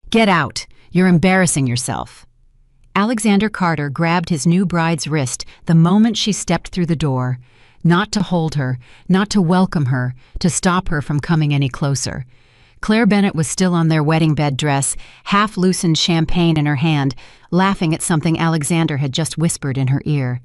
"Get out! You're embarrassing yourself." Alexander Carter grabbed his new bride's wrist the moment she stepped through the door, not to hold her, not to welcome her, to stop her from coming any closer. Claire Bennett was still on their wedding bed dress, half-loosened champagne in her hand, laughing at something Alexander had just whispered in her ear.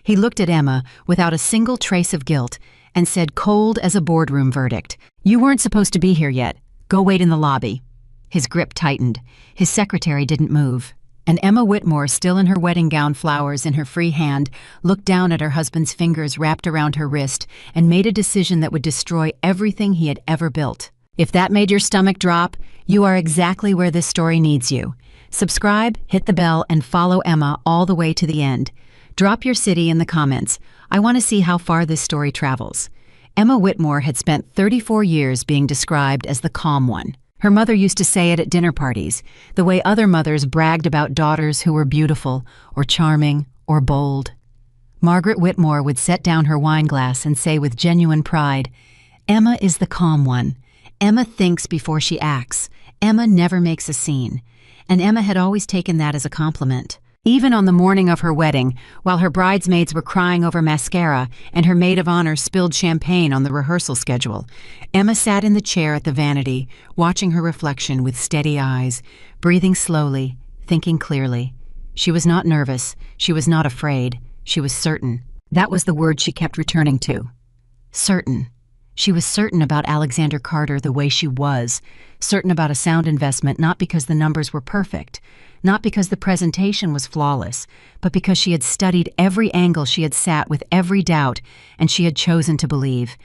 He looked at Emma without a single trace of guilt and said, cold as a boardroom verdict, "You weren't supposed to be here yet. Go wait in the lobby." His grip tightened. His secretary didn't move. And Emma Whitmore, still in her wedding gown, flowers in her free hand, looked down at her husband's fingers wrapped around her wrist and made a decision that would destroy everything he had ever built. If that made your stomach drop, you are exactly where this story needs you. Subscribe, hit the bell, and follow Emma all the way to the end. Drop your city in the comments. I want to see how far this story travels. Emma Whitmore had spent 34 years being described as the calm one. Her mother used to say it at dinner parties, the way other mothers bragged about daughters who were beautiful, or charming, or bold. Margaret Whitmore would set down her wine glass and say with genuine pride, "Emma is the calm one. Emma thinks before she acts. Emma never makes a scene." And Emma had always taken that as a compliment. Even on the morning of her wedding, while her bridesmaids were crying over mascara and her maid of honor spilled champagne on the rehearsal schedule, Emma sat in the chair at the vanity, watching her reflection with steady eyes, breathing slowly, thinking clearly. She was not nervous, she was not afraid, she was certain. That was the word she kept returning to. Certain. She was certain about Alexander Carter the way she was, certain about a sound investment not because the numbers were perfect, not because the presentation was flawless, but because she had studied every angle, she had sat with every doubt, and she had chosen to believe.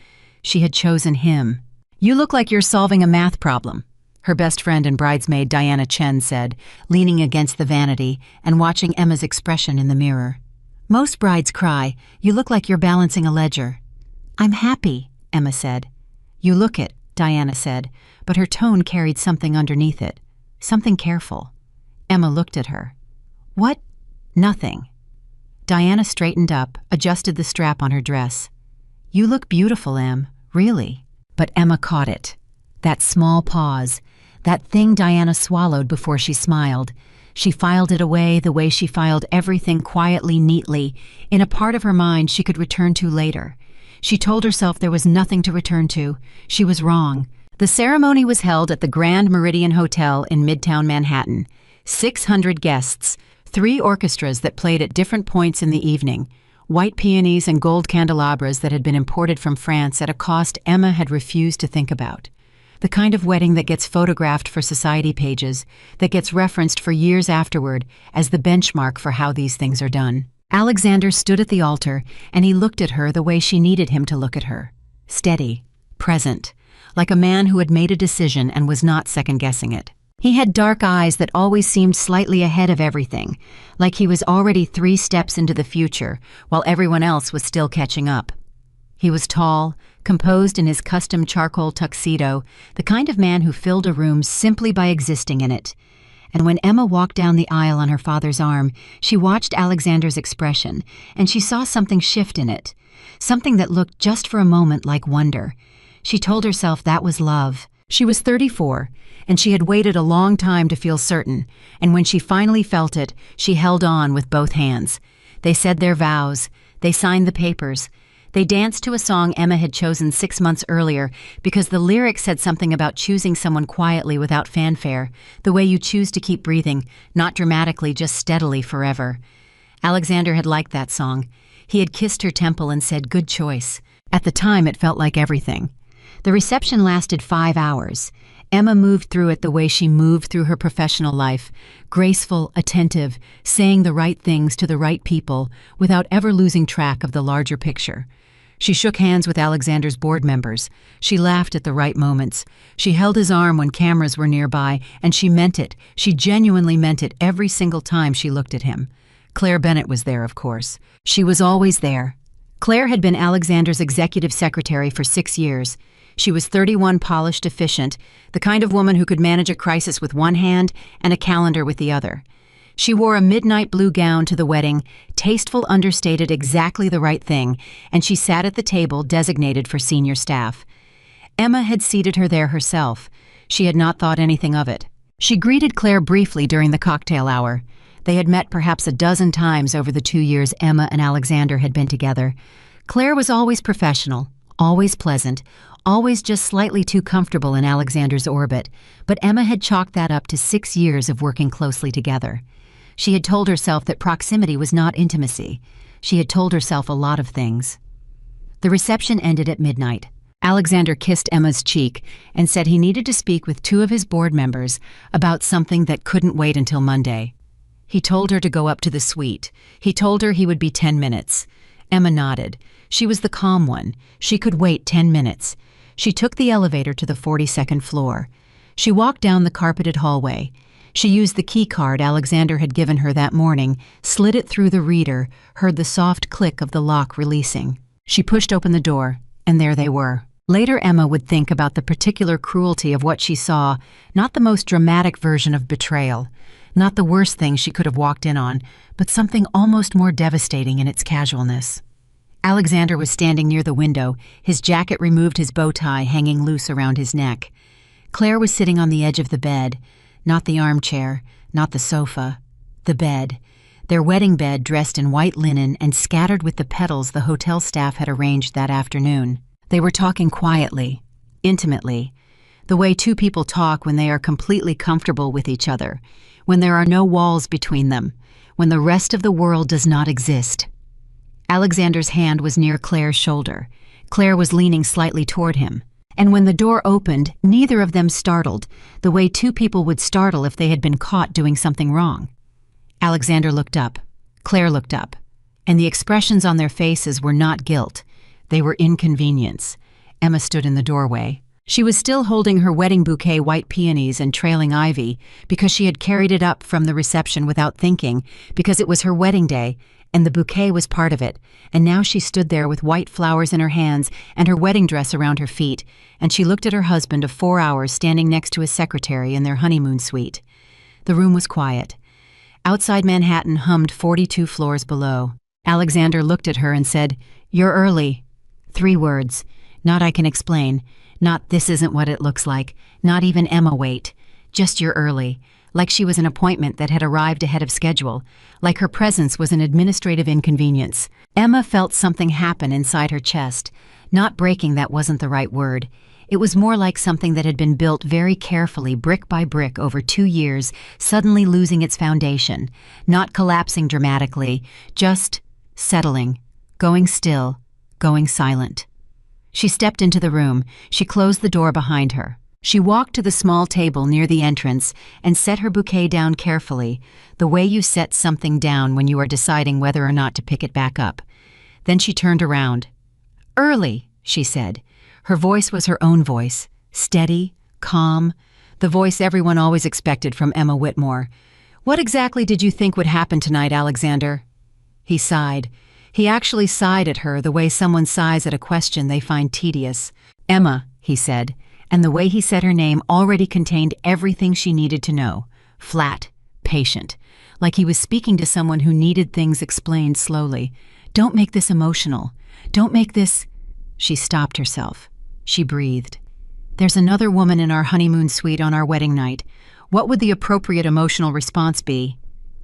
She had chosen him. "You look like you're solving a math problem," her best friend and bridesmaid Diana Chen said, leaning against the vanity and watching Emma's expression in the mirror. "Most brides cry. You look like you're balancing a ledger." "I'm happy," Emma said. "You look it," Diana said, but her tone carried something underneath it, something careful. Emma looked at her. "What?" "Nothing." Diana straightened up, adjusted the strap on her dress. "You look beautiful, Em, really." But Emma caught it. That small pause, that thing Diana swallowed before she smiled. She filed it away the way she filed everything quietly, neatly, in a part of her mind she could return to later. She told herself there was nothing to return to. She was wrong. The ceremony was held at the Grand Meridian Hotel in Midtown Manhattan. 600 guests, 3 orchestras that played at different points in the evening, white peonies and gold candelabras that had been imported from France at a cost Emma had refused to think about. The kind of wedding that gets photographed for society pages, that gets referenced for years afterward as the benchmark for how these things are done. Alexander stood at the altar, and he looked at her the way she needed him to look at her. Steady, present, like a man who had made a decision and was not second-guessing it. He had dark eyes that always seemed slightly ahead of everything, like he was already 3 steps into the future, while everyone else was still catching up. He was tall, composed in his custom charcoal tuxedo, the kind of man who filled a room simply by existing in it. And when Emma walked down the aisle on her father's arm, she watched Alexander's expression, and she saw something shift in it, something that looked just for a moment like wonder. She told herself that was love. She was 34, and she had waited a long time to feel certain, and when she finally felt it, she held on with both hands. They said their vows. They signed the papers. They danced to a song Emma had chosen 6 months earlier because the lyrics said something about choosing someone quietly without fanfare, the way you choose to keep breathing, not dramatically, just steadily forever. Alexander had liked that song. He had kissed her temple and said, "Good choice." At the time, it felt like everything. The reception lasted 5 hours. Emma moved through it the way she moved through her professional life, graceful, attentive, saying the right things to the right people without ever losing track of the larger picture. She shook hands with Alexander's board members. She laughed at the right moments. She held his arm when cameras were nearby, and she meant it. She genuinely meant it every single time she looked at him. Claire Bennett was there, of course. She was always there. Claire had been Alexander's executive secretary for 6 years. She was 31, polished, efficient, the kind of woman who could manage a crisis with one hand and a calendar with the other. She wore a midnight blue gown to the wedding, tasteful, understated, exactly the right thing, and she sat at the table designated for senior staff. Emma had seated her there herself. She had not thought anything of it. She greeted Claire briefly during the cocktail hour. They had met perhaps a dozen times over the 2 years Emma and Alexander had been together. Claire was always professional, always pleasant, always just slightly too comfortable in Alexander's orbit, but Emma had chalked that up to 6 years of working closely together. She had told herself that proximity was not intimacy. She had told herself a lot of things. The reception ended at midnight. Alexander kissed Emma's cheek and said he needed to speak with 2 of his board members about something that couldn't wait until Monday. He told her to go up to the suite. He told her he would be 10 minutes. Emma nodded. She was the calm one. She could wait 10 minutes. She took the elevator to the 42nd floor. She walked down the carpeted hallway. She used the key card Alexander had given her that morning, slid it through the reader, heard the soft click of the lock releasing. She pushed open the door, and there they were. Later, Emma would think about the particular cruelty of what she saw, not the most dramatic version of betrayal, not the worst thing she could have walked in on, but something almost more devastating in its casualness. Alexander was standing near the window, his jacket removed, his bow tie hanging loose around his neck. Claire was sitting on the edge of the bed, not the armchair, not the sofa, the bed, their wedding bed dressed in white linen and scattered with the petals the hotel staff had arranged that afternoon. They were talking quietly, intimately, the way 2 people talk when they are completely comfortable with each other, when there are no walls between them, when the rest of the world does not exist. Alexander's hand was near Claire's shoulder. Claire was leaning slightly toward him. And when the door opened, neither of them startled, the way 2 people would startle if they had been caught doing something wrong. Alexander looked up. Claire looked up. And the expressions on their faces were not guilt. They were inconvenience. Emma stood in the doorway. She was still holding her wedding bouquet, white peonies and trailing ivy, because she had carried it up from the reception without thinking, because it was her wedding day, and the bouquet was part of it, and now she stood there with white flowers in her hands and her wedding dress around her feet, and she looked at her husband of 4 hours standing next to his secretary in their honeymoon suite. The room was quiet. Outside Manhattan hummed 42 floors below. Alexander looked at her and said, "You're early." 3 words. Not "I can explain." Not "this isn't what it looks like." Not even "Emma, wait." Just "you're early." Like she was an appointment that had arrived ahead of schedule. Like her presence was an administrative inconvenience. Emma felt something happen inside her chest. Not breaking, that wasn't the right word. It was more like something that had been built very carefully, brick by brick, over 2 years, suddenly losing its foundation. Not collapsing dramatically, just settling, going still, going silent. She stepped into the room. She closed the door behind her. She walked to the small table near the entrance and set her bouquet down carefully, the way you set something down when you are deciding whether or not to pick it back up. Then she turned around. "Early," she said. Her voice was her own voice, steady, calm, the voice everyone always expected from Emma Whitmore. "What exactly did you think would happen tonight, Alexander?" He sighed. He actually sighed at her the way someone sighs at a question they find tedious. "Emma," he said, and the way he said her name already contained everything she needed to know. Flat, patient, like he was speaking to someone who needed things explained slowly. "Don't make this emotional. Don't make this—" She stopped herself. She breathed. "There's another woman in our honeymoon suite on our wedding night. What would the appropriate emotional response be?"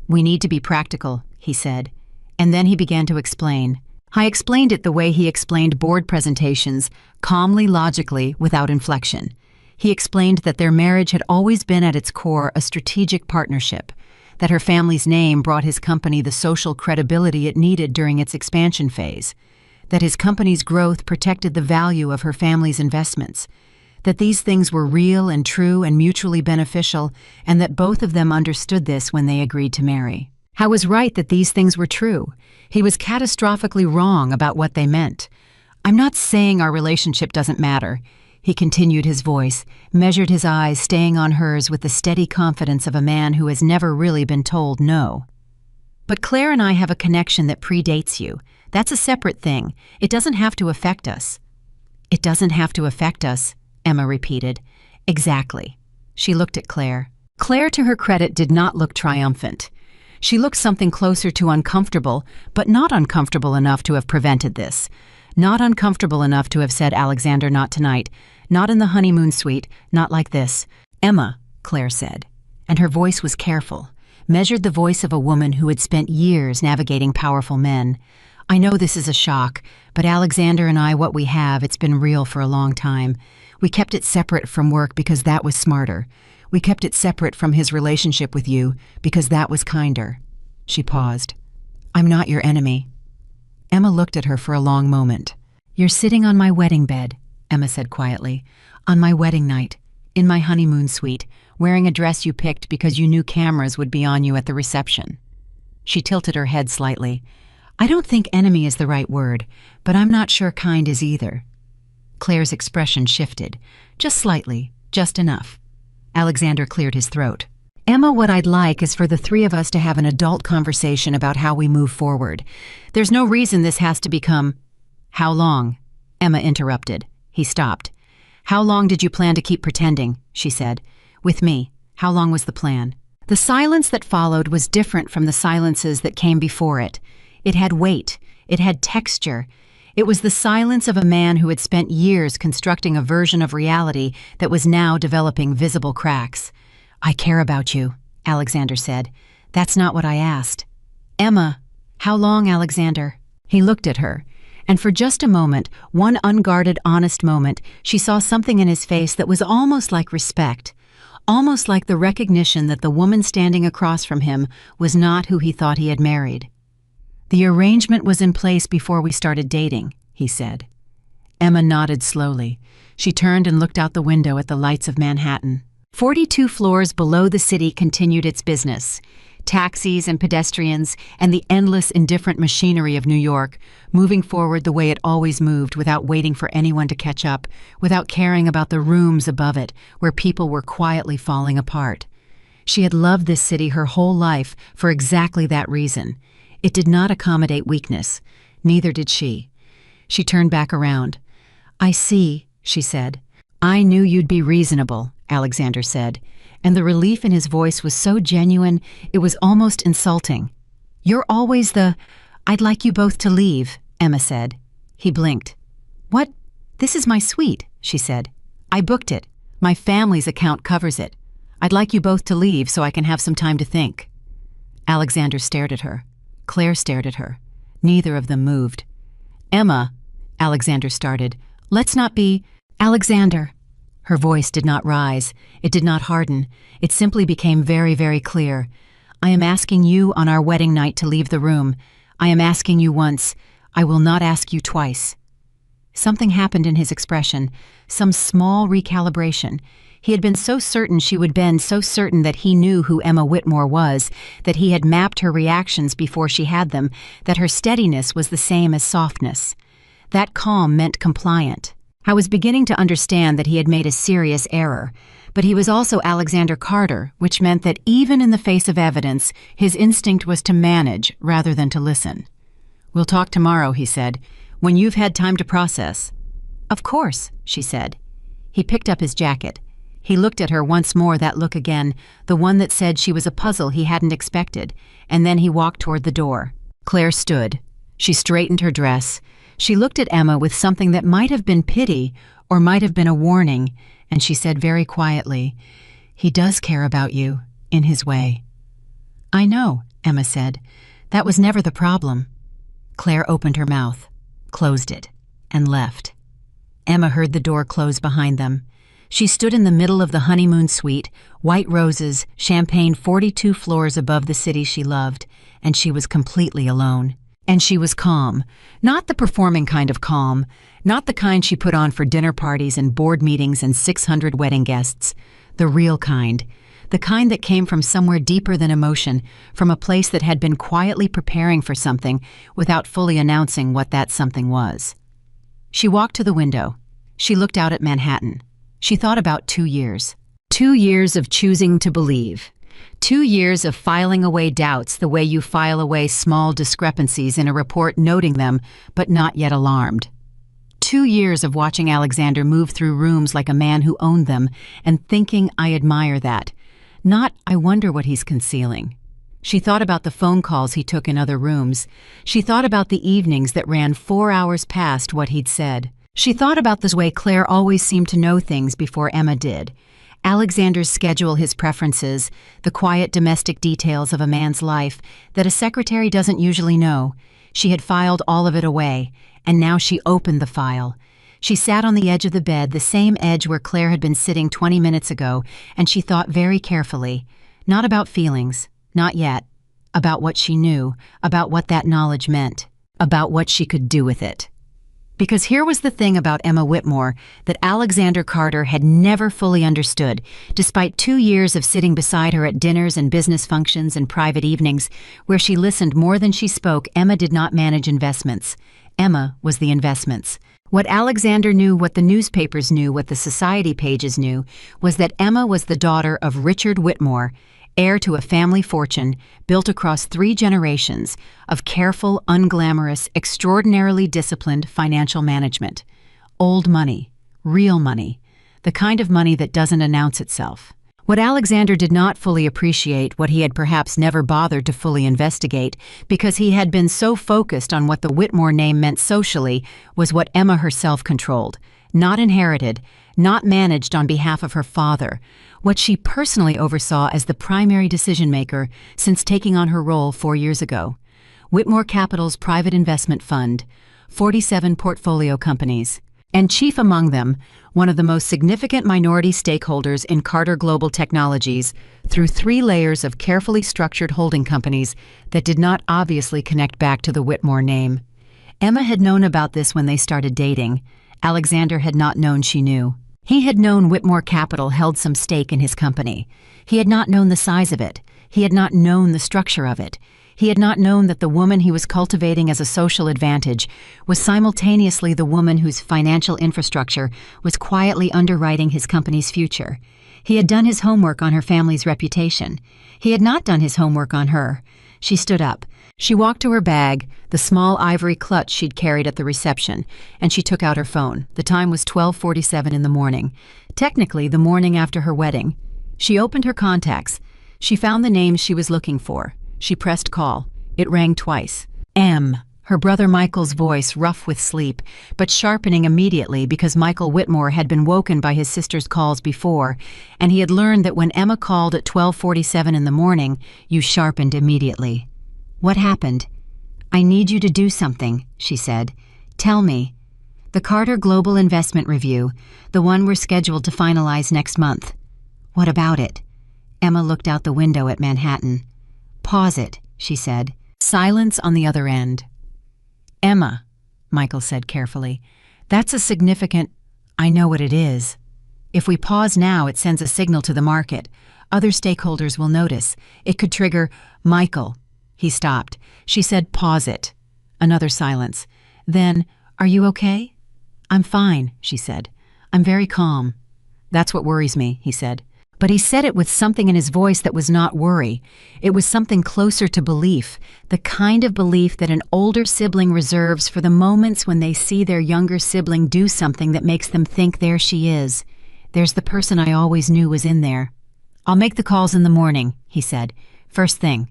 "We need to be practical," he said. And then he began to explain. I explained it the way he explained board presentations, calmly, logically, without inflection. He explained that their marriage had always been at its core a strategic partnership, that her family's name brought his company the social credibility it needed during its expansion phase, that his company's growth protected the value of her family's investments, that these things were real and true and mutually beneficial, and that both of them understood this when they agreed to marry. I was right that these things were true. He was catastrophically wrong about what they meant. "I'm not saying our relationship doesn't matter," he continued, his voice, measured his eyes staying on hers with the steady confidence of a man who has never really been told no. "But Claire and I have a connection that predates you. That's a separate thing. It doesn't have to affect us." "It doesn't have to affect us," Emma repeated. "Exactly." She looked at Claire. Claire, to her credit, did not look triumphant. She looked something closer to uncomfortable, but not uncomfortable enough to have prevented this. Not uncomfortable enough to have said, "Alexander, not tonight. Not in the honeymoon suite. Not like this." "Emma," Claire said. and her voice was careful, measured the voice of a woman who had spent years navigating powerful men. "I know this is a shock, but Alexander and I, what we have, it's been real for a long time. We kept it separate from work because that was smarter. We kept it separate from his relationship with you because that was kinder." She paused. "I'm not your enemy." Emma looked at her for a long moment. "You're sitting on my wedding bed," Emma said quietly, "on my wedding night, in my honeymoon suite, wearing a dress you picked because you knew cameras would be on you at the reception." She tilted her head slightly. "I don't think enemy is the right word, but I'm not sure kind is either." Claire's expression shifted. "Just slightly, just enough." Alexander cleared his throat. "Emma, what I'd like is for the three of us to have an adult conversation about how we move forward. There's no reason this has to become—" "How long?" Emma interrupted. He stopped. "How long did you plan to keep pretending?" she said. "With me. How long was the plan?" The silence that followed was different from the silences that came before it. It had weight. It had texture. It was the silence of a man who had spent years constructing a version of reality that was now developing visible cracks. "I care about you," Alexander said. "That's not what I asked." "Emma, how long, Alexander?" He looked at her, and for just a moment, one unguarded, honest moment, she saw something in his face that was almost like respect, almost like the recognition that the woman standing across from him was not who he thought he had married. "The arrangement was in place before we started dating," he said. Emma nodded slowly. She turned and looked out the window at the lights of Manhattan. 42 floors below the city continued its business. Taxis and pedestrians and the endless, indifferent machinery of New York, moving forward the way it always moved without waiting for anyone to catch up, without caring about the rooms above it where people were quietly falling apart. She had loved this city her whole life for exactly that reason. It did not accommodate weakness. Neither did she. She turned back around. "I see," she said. "I knew you'd be reasonable," Alexander said, and the relief in his voice was so genuine it was almost insulting. "You're always I'd like you both to leave," Emma said. He blinked. "What? This is my suite," she said. "I booked it. My family's account covers it. I'd like you both to leave so I can have some time to think." Alexander stared at her. Claire stared at her. Neither of them moved. "Emma," Alexander started, "let's not be—" "Alexander." Her voice did not rise. It did not harden. It simply became very, very clear. "I am asking you on our wedding night to leave the room. I am asking you once. I will not ask you twice." Something happened in his expression, some small recalibration. He had been so certain she would bend, so certain that he knew who Emma Whitmore was, that he had mapped her reactions before she had them, that her steadiness was the same as softness. That calm meant compliant. I was beginning to understand that he had made a serious error, but he was also Alexander Carter, which meant that even in the face of evidence, his instinct was to manage rather than to listen. "We'll talk tomorrow," he said, "when you've had time to process." "Of course," she said. He picked up his jacket. He looked at her once more, that look again, the one that said she was a puzzle he hadn't expected, and then he walked toward the door. Claire stood. She straightened her dress. She looked at Emma with something that might have been pity or might have been a warning, and she said very quietly, "He does care about you, in his way." "I know," Emma said. "That was never the problem." Claire opened her mouth, closed it, and left. Emma heard the door close behind them. She stood in the middle of the honeymoon suite, white roses, champagne 42 floors above the city she loved, and she was completely alone. And she was calm, not the performing kind of calm, not the kind she put on for dinner parties and board meetings and 600 wedding guests, the real kind, the kind that came from somewhere deeper than emotion, from a place that had been quietly preparing for something without fully announcing what that something was. She walked to the window. She looked out at Manhattan. She thought about 2 years. 2 years of choosing to believe. 2 years of filing away doubts the way you file away small discrepancies in a report, noting them, but not yet alarmed. 2 years of watching Alexander move through rooms like a man who owned them and thinking, "I admire that." Not, "I wonder what he's concealing." She thought about the phone calls he took in other rooms. She thought about the evenings that ran 4 hours past what he'd said. She thought about the way Claire always seemed to know things before Emma did. Alexander's schedule, his preferences, the quiet domestic details of a man's life that a secretary doesn't usually know. She had filed all of it away, and now she opened the file. She sat on the edge of the bed, the same edge where Claire had been sitting 20 minutes ago, and she thought very carefully, not about feelings, not yet, about what she knew, about what that knowledge meant, about what she could do with it. Because here was the thing about Emma Whitmore that Alexander Carter had never fully understood, despite 2 years of sitting beside her at dinners and business functions and private evenings, where she listened more than she spoke. Emma did not manage investments. Emma was the investments. What Alexander knew, what the newspapers knew, what the society pages knew, was that Emma was the daughter of Richard Whitmore, heir to a family fortune built across 3 generations of careful, unglamorous, extraordinarily disciplined financial management. Old money, real money, the kind of money that doesn't announce itself. What Alexander did not fully appreciate, what he had perhaps never bothered to fully investigate, because he had been so focused on what the Whitmore name meant socially, was what Emma herself controlled, not inherited, not managed on behalf of her father, what she personally oversaw as the primary decision-maker since taking on her role 4 years ago. Whitmore Capital's private investment fund, 47 portfolio companies, and chief among them, one of the most significant minority stakeholders in Carter Global Technologies, through 3 layers of carefully structured holding companies that did not obviously connect back to the Whitmore name. Emma had known about this when they started dating. Alexander had not known she knew. He had known Whitmore Capital held some stake in his company. He had not known the size of it. He had not known the structure of it. He had not known that the woman he was cultivating as a social advantage was simultaneously the woman whose financial infrastructure was quietly underwriting his company's future. He had done his homework on her family's reputation. He had not done his homework on her. She stood up. She walked to her bag, the small ivory clutch she'd carried at the reception, and she took out her phone. The time was 12:47 in the morning, technically the morning after her wedding. She opened her contacts. She found the names she was looking for. She pressed call. It rang twice. M. Her brother Michael's voice, rough with sleep, but sharpening immediately because Michael Whitmore had been woken by his sister's calls before, and he had learned that when Emma called at 12:47 in the morning, you sharpened immediately. What happened? I need you to do something, she said. Tell me. The Carter Global Investment Review, the one we're scheduled to finalize next month. What about it? Emma looked out the window at Manhattan. Pause it, she said. Silence on the other end. Emma, Michael said carefully, that's a significant... I know what it is. If we pause now, it sends a signal to the market. Other stakeholders will notice. It could trigger... Michael. He stopped. She said, pause it. Another silence. Then, are you okay? I'm fine, she said. I'm very calm. That's what worries me, he said. But he said it with something in his voice that was not worry. It was something closer to belief, the kind of belief that an older sibling reserves for the moments when they see their younger sibling do something that makes them think there she is. There's the person I always knew was in there. I'll make the calls in the morning, he said. First thing.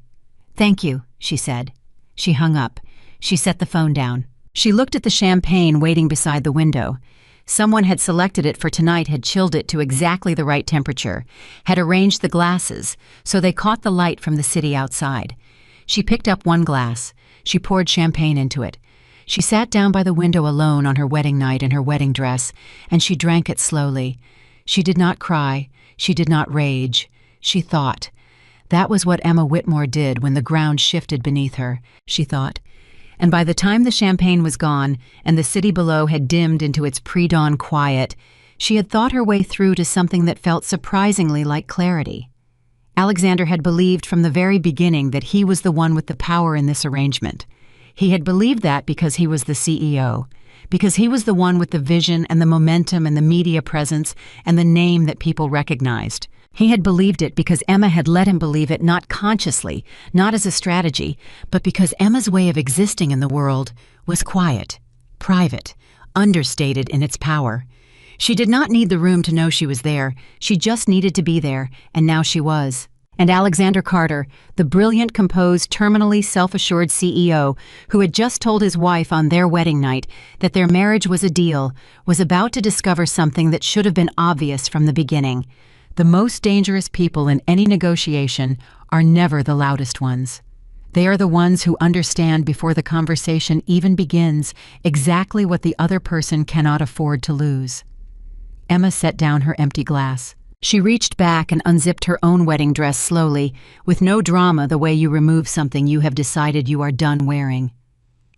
Thank you, she said. She hung up. She set the phone down. She looked at the champagne waiting beside the window. Someone had selected it for tonight, had chilled it to exactly the right temperature, had arranged the glasses so they caught the light from the city outside. She picked up one glass. She poured champagne into it. She sat down by the window alone on her wedding night in her wedding dress, and she drank it slowly. She did not cry. She did not rage. She thought. That was what Emma Whitmore did when the ground shifted beneath her, she thought. And by the time the champagne was gone and the city below had dimmed into its pre-dawn quiet, she had thought her way through to something that felt surprisingly like clarity. Alexander had believed from the very beginning that he was the one with the power in this arrangement. He had believed that because he was the CEO, because he was the one with the vision and the momentum and the media presence and the name that people recognized. He had believed it because Emma had let him believe it, not consciously, not as a strategy, but because Emma's way of existing in the world was quiet, private, understated in its power. She did not need the room to know she was there. She just needed to be there, and now she was. And Alexander Carter, the brilliant, composed, terminally self-assured CEO who had just told his wife on their wedding night that their marriage was a deal, was about to discover something that should have been obvious from the beginning. The most dangerous people in any negotiation are never the loudest ones. They are the ones who understand before the conversation even begins exactly what the other person cannot afford to lose. Emma set down her empty glass. She reached back and unzipped her own wedding dress slowly, with no drama the way you remove something you have decided you are done wearing.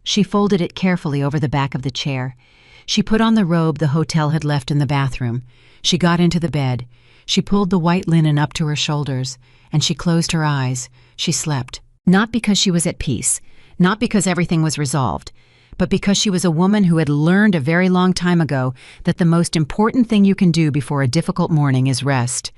She folded it carefully over the back of the chair. She put on the robe the hotel had left in the bathroom. She got into the bed. She pulled the white linen up to her shoulders, and she closed her eyes. She slept. Not because she was at peace, not because everything was resolved, but because she was a woman who had learned a very long time ago that the most important thing you can do before a difficult morning is rest.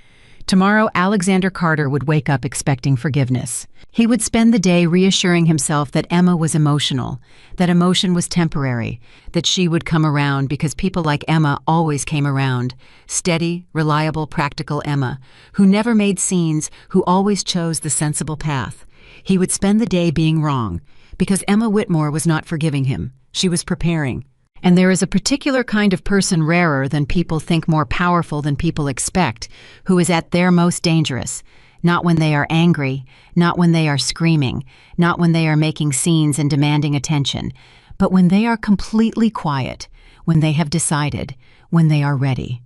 Tomorrow, Alexander Carter would wake up expecting forgiveness. He would spend the day reassuring himself that Emma was emotional, that emotion was temporary, that she would come around because people like Emma always came around. Steady, reliable, practical Emma, who never made scenes, who always chose the sensible path. He would spend the day being wrong, because Emma Whitmore was not forgiving him. She was preparing. And there is a particular kind of person rarer than people think, more powerful than people expect, who is at their most dangerous. Not when they are angry, not when they are screaming, not when they are making scenes and demanding attention, but when they are completely quiet, when they have decided, when they are ready.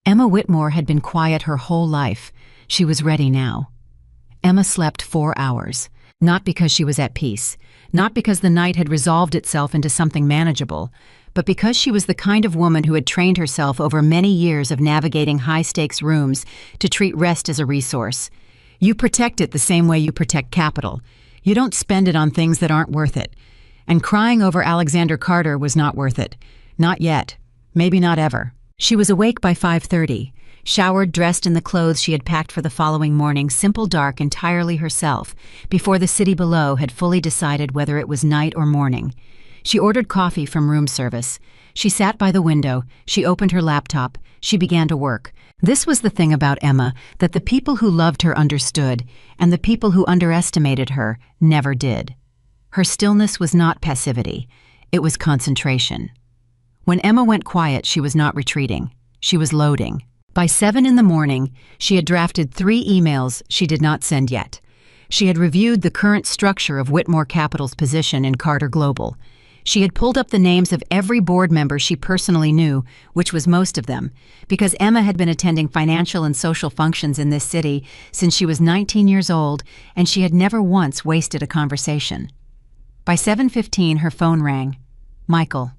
Emma Whitmore had been quiet her whole life. She was ready now. Emma slept 4 hours, not because she was at peace, not because the night had resolved itself into something manageable, but because she was the kind of woman who had trained herself over many years of navigating high-stakes rooms to treat rest as a resource. You protect it the same way you protect capital. You don't spend it on things that aren't worth it. And crying over Alexander Carter was not worth it. Not yet. Maybe not ever. She was awake by 5:30. Showered, dressed in the clothes she had packed for the following morning, simple, dark, entirely herself, before the city below had fully decided whether it was night or morning. She ordered coffee from room service. She sat by the window. She opened her laptop. She began to work. This was the thing about Emma that the people who loved her understood, and the people who underestimated her never did. Her stillness was not passivity. It was concentration. When Emma went quiet, she was not retreating. She was loading. By 7 in the morning, she had drafted 3 emails she did not send yet. She had reviewed the current structure of Whitmore Capital's position in Carter Global. She had pulled up the names of every board member she personally knew, which was most of them, because Emma had been attending financial and social functions in this city since she was 19 years old, and she had never once wasted a conversation. By 7:15, her phone rang. Michael.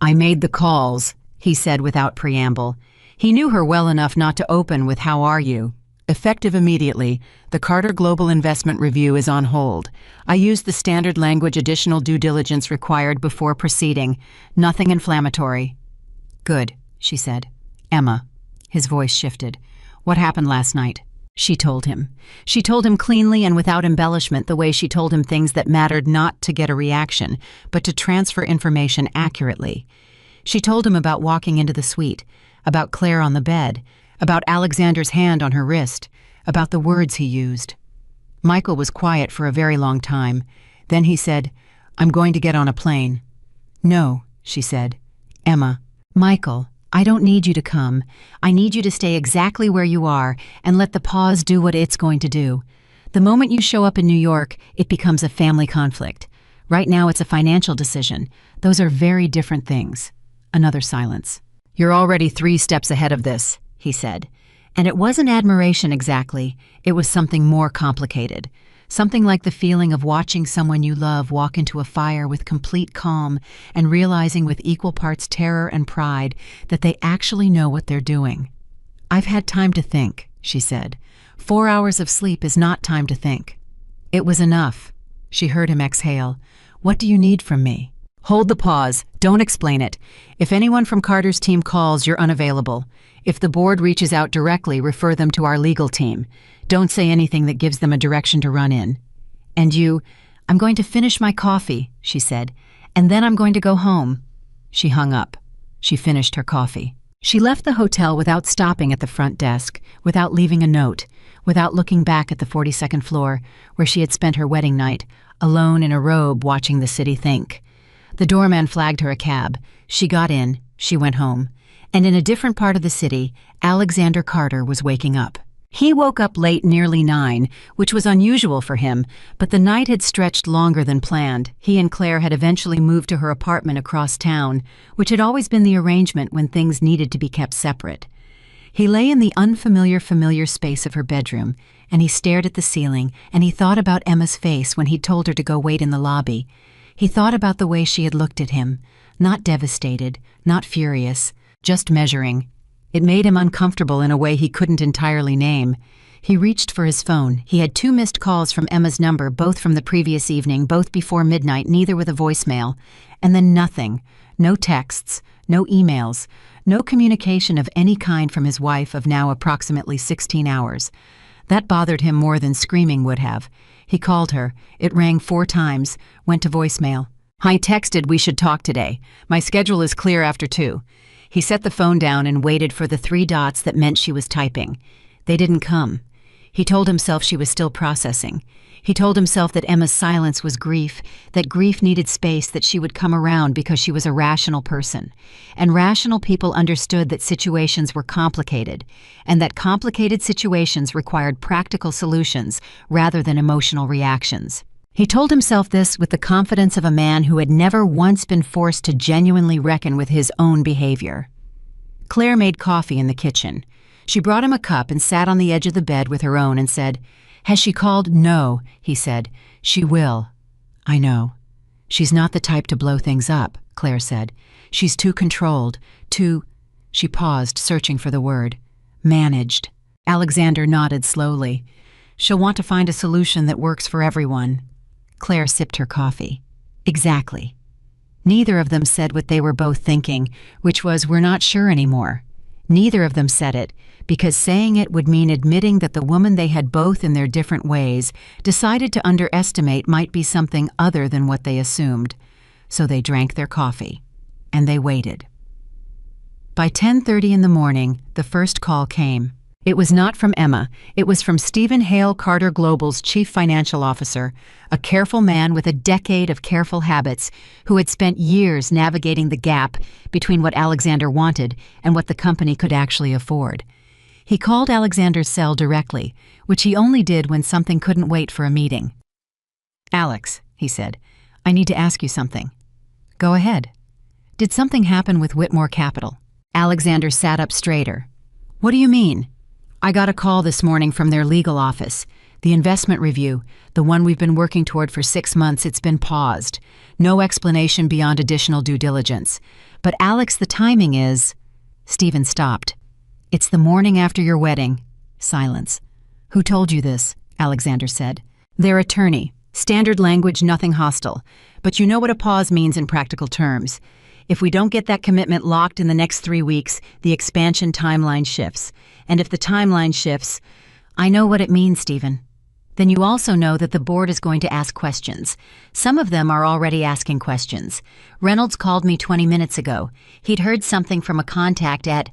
"I made the calls," he said without preamble. He knew her well enough not to open with "How are you?" Effective immediately, the Carter Global Investment Review is on hold. I used the standard language additional due diligence required before proceeding. Nothing inflammatory. "Good," she said. "Emma." His voice shifted. "What happened last night?" She told him. She told him cleanly and without embellishment, the way she told him things that mattered not to get a reaction, but to transfer information accurately. She told him about walking into the suite, about Claire on the bed, about Alexander's hand on her wrist, about the words he used. Michael was quiet for a very long time. Then he said, "I'm going to get on a plane." "No," she said. "Emma." "Michael, I don't need you to come. I need you to stay exactly where you are and let the pause do what it's going to do. The moment you show up in New York, it becomes a family conflict. Right now it's a financial decision. Those are very different things." Another silence. "You're already 3 steps ahead of this," he said. And it wasn't admiration exactly. It was something more complicated. Something like the feeling of watching someone you love walk into a fire with complete calm and realizing with equal parts terror and pride that they actually know what they're doing. "I've had time to think," she said. 4 hours of sleep is not time to think." It was enough. She heard him exhale. "What do you need from me?" "Hold the pause. Don't explain it. If anyone from Carter's team calls, you're unavailable. If the board reaches out directly, refer them to our legal team. Don't say anything that gives them a direction to run in. And you, I'm going to finish my coffee," she said, "and then I'm going to go home." She hung up. She finished her coffee. She left the hotel without stopping at the front desk, without leaving a note, without looking back at the 42nd floor, where she had spent her wedding night, alone in a robe watching the city think. The doorman flagged her a cab. She got in. She went home. And in a different part of the city, Alexander Carter was waking up. He woke up late, nearly 9, which was unusual for him, but the night had stretched longer than planned. He and Claire had eventually moved to her apartment across town, which had always been the arrangement when things needed to be kept separate. He lay in the familiar space of her bedroom, and he stared at the ceiling, and he thought about Emma's face when he'd told her to go wait in the lobby. He thought about the way she had looked at him, not devastated, not furious, just measuring. It made him uncomfortable in a way he couldn't entirely name. He reached for his phone. He had 2 missed calls from Emma's number, both from the previous evening, both before midnight, neither with a voicemail. And then nothing. No texts, no emails, no communication of any kind from his wife of now approximately 16 hours. That bothered him more than screaming would have. He called her. It rang 4 times, went to voicemail. I texted we should talk today. My schedule is clear after 2. He set the phone down and waited for the 3 dots that meant she was typing. They didn't come. He told himself she was still processing. He told himself that Emma's silence was grief, that grief needed space, that she would come around because she was a rational person. And rational people understood that situations were complicated, and that complicated situations required practical solutions rather than emotional reactions. He told himself this with the confidence of a man who had never once been forced to genuinely reckon with his own behavior. Claire made coffee in the kitchen. She brought him a cup and sat on the edge of the bed with her own and said, "Has she called?" "No," he said. "She will." "I know." "She's not the type to blow things up," Claire said. "She's too controlled, too—" She paused, searching for the word. "Managed." Alexander nodded slowly. "She'll want to find a solution that works for everyone." Claire sipped her coffee. Exactly. Neither of them said what they were both thinking, which was, "We're not sure anymore." Neither of them said it, because saying it would mean admitting that the woman they had both in their different ways decided to underestimate might be something other than what they assumed. So they drank their coffee. And they waited. By 10:30 in the morning, the first call came. It was not from Emma. It was from Stephen Hale, Carter Global's chief financial officer, a careful man with a decade of careful habits who had spent years navigating the gap between what Alexander wanted and what the company could actually afford. He called Alexander's cell directly, which he only did when something couldn't wait for a meeting. "Alex," he said, "I need to ask you something." "Go ahead." "Did something happen with Whitmore Capital?" Alexander sat up straighter. "What do you mean?" "I got a call this morning from their legal office. The investment review, the one we've been working toward for 6 months, it's been paused. No explanation beyond additional due diligence. But Alex, the timing is—" Stephen stopped. "It's the morning after your wedding." Silence. "Who told you this?" Alexander said. "Their attorney. Standard language, nothing hostile. But you know what a pause means in practical terms. If we don't get that commitment locked in the next 3 weeks, the expansion timeline shifts. And if the timeline shifts—" "I know what it means, Stephen." "Then you also know that the board is going to ask questions. Some of them are already asking questions. Reynolds called me 20 minutes ago. He'd heard something from a contact at—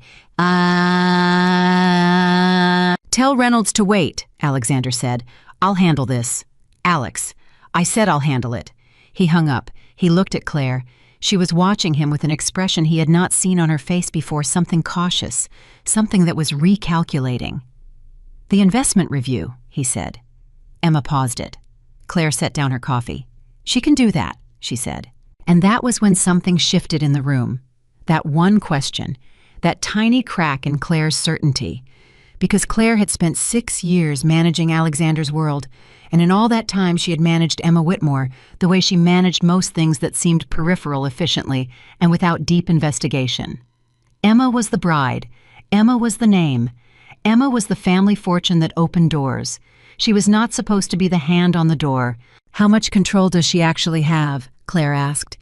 "Tell Reynolds to wait," Alexander said. "I'll handle this." "Alex, I said I'll handle it." He hung up. He looked at Claire. She was watching him with an expression he had not seen on her face before, something cautious, something that was recalculating. "The investment review," he said. Emma paused it. Claire set down her coffee. "She can do that," she said. And that was when something shifted in the room. That one question, that tiny crack in Claire's certainty. Because Claire had spent 6 years managing Alexander's world, and in all that time she had managed Emma Whitmore the way she managed most things that seemed peripheral efficiently and without deep investigation. Emma was the bride. Emma was the name. Emma was the family fortune that opened doors. She was not supposed to be the hand on the door. "How much control does she actually have?" Claire asked.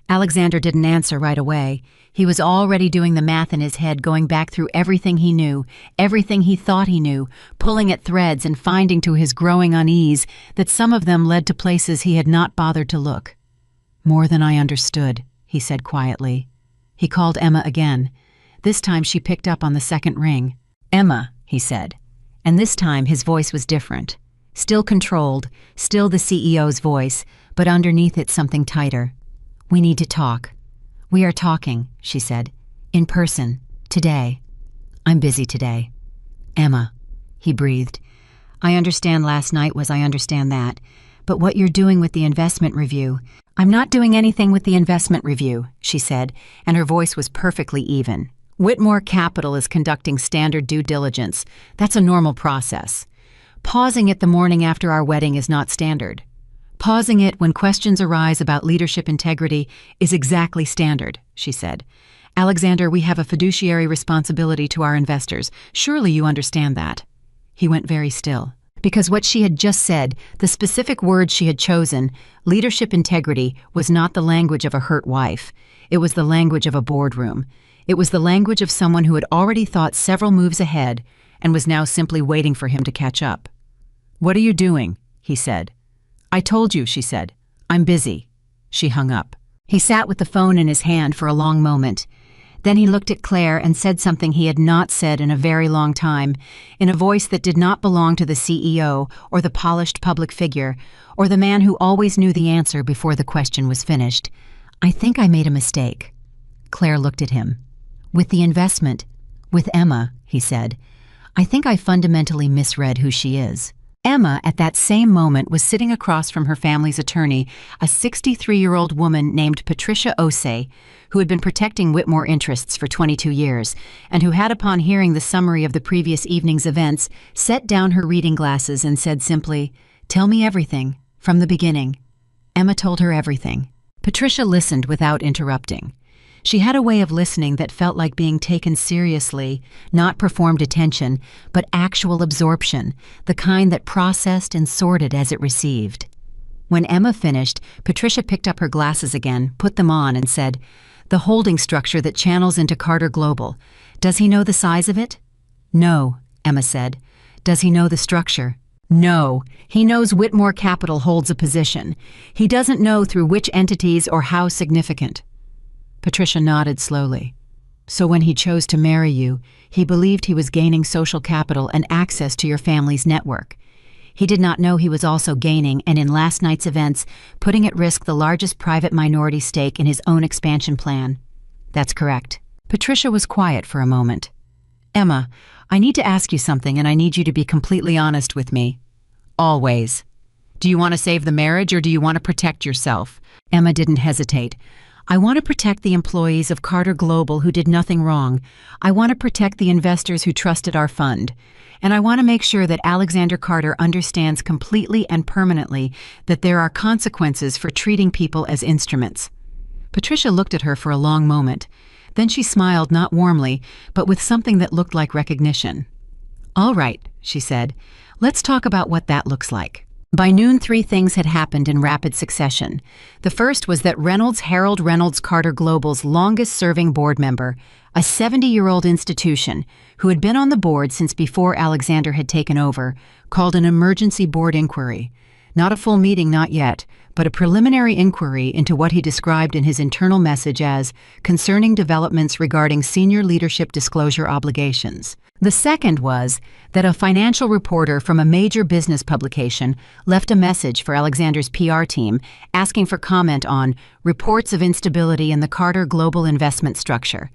Alexander didn't answer right away. He was already doing the math in his head, going back through everything he knew, everything he thought he knew, pulling at threads and finding to his growing unease that some of them led to places he had not bothered to look. "More than I understood," he said quietly. He called Emma again. This time she picked up on the second ring. "Emma," he said. And this time his voice was different. Still controlled, still the CEO's voice, but underneath it something tighter. "We need to talk." "We are talking," she said. "In person. Today. I'm busy today. Emma, he breathed. I understand last night was I understand that. But what you're doing with the investment review— I'm not doing anything with the investment review, she said, and her voice was perfectly even. Whitmore Capital is conducting standard due diligence. That's a normal process. Pausing it the morning after our wedding is not standard. Pausing it when questions arise about leadership integrity is exactly standard, she said. Alexander, we have a fiduciary responsibility to our investors. Surely you understand that. He went very still. Because what she had just said, the specific words she had chosen, leadership integrity, was not the language of a hurt wife. It was the language of a boardroom. It was the language of someone who had already thought several moves ahead and was now simply waiting for him to catch up. What are you doing? He said. I told you, she said. I'm busy. She hung up. He sat with the phone in his hand for a long moment. Then he looked at Claire and said something he had not said in a very long time, in a voice that did not belong to the CEO or the polished public figure or the man who always knew the answer before the question was finished. I think I made a mistake. Claire looked at him. With the investment, with Emma, he said. I think I fundamentally misread who she is. Emma, at that same moment, was sitting across from her family's attorney, a 63-year-old woman named Patricia Osei, who had been protecting Whitmore interests for 22 years, and who had, upon hearing the summary of the previous evening's events, set down her reading glasses and said simply, "Tell me everything, from the beginning." Emma told her everything. Patricia listened without interrupting. She had a way of listening that felt like being taken seriously, not performed attention, but actual absorption, the kind that processed and sorted as it received. When Emma finished, Patricia picked up her glasses again, put them on, and said, "The holding structure that channels into Carter Global. Does he know the size of it?" "No," Emma said. "Does he know the structure?" "No. He knows Whitmore Capital holds a position. He doesn't know through which entities or how significant." Patricia nodded slowly. "So when he chose to marry you, he believed he was gaining social capital and access to your family's network. He did not know he was also gaining, and in last night's events, putting at risk the largest private minority stake in his own expansion plan." "That's correct." Patricia was quiet for a moment. "Emma, I need to ask you something, and I need you to be completely honest with me." "Always." "Do you want to save the marriage, or do you want to protect yourself?" Emma didn't hesitate. "I want to protect the employees of Carter Global who did nothing wrong. I want to protect the investors who trusted our fund. And I want to make sure that Alexander Carter understands completely and permanently that there are consequences for treating people as instruments." Patricia looked at her for a long moment. Then she smiled, not warmly, but with something that looked like recognition. "All right," she said. "Let's talk about what that looks like." By noon, 3 things had happened in rapid succession. The first was that Harold Reynolds Carter Global's longest-serving board member, a 70-year-old institution who had been on the board since before Alexander had taken over, called an emergency board inquiry. Not a full meeting, not yet, but a preliminary inquiry into what he described in his internal message as concerning developments regarding senior leadership disclosure obligations. The second was that a financial reporter from a major business publication left a message for Alexander's PR team asking for comment on reports of instability in the Carter Global investment structure.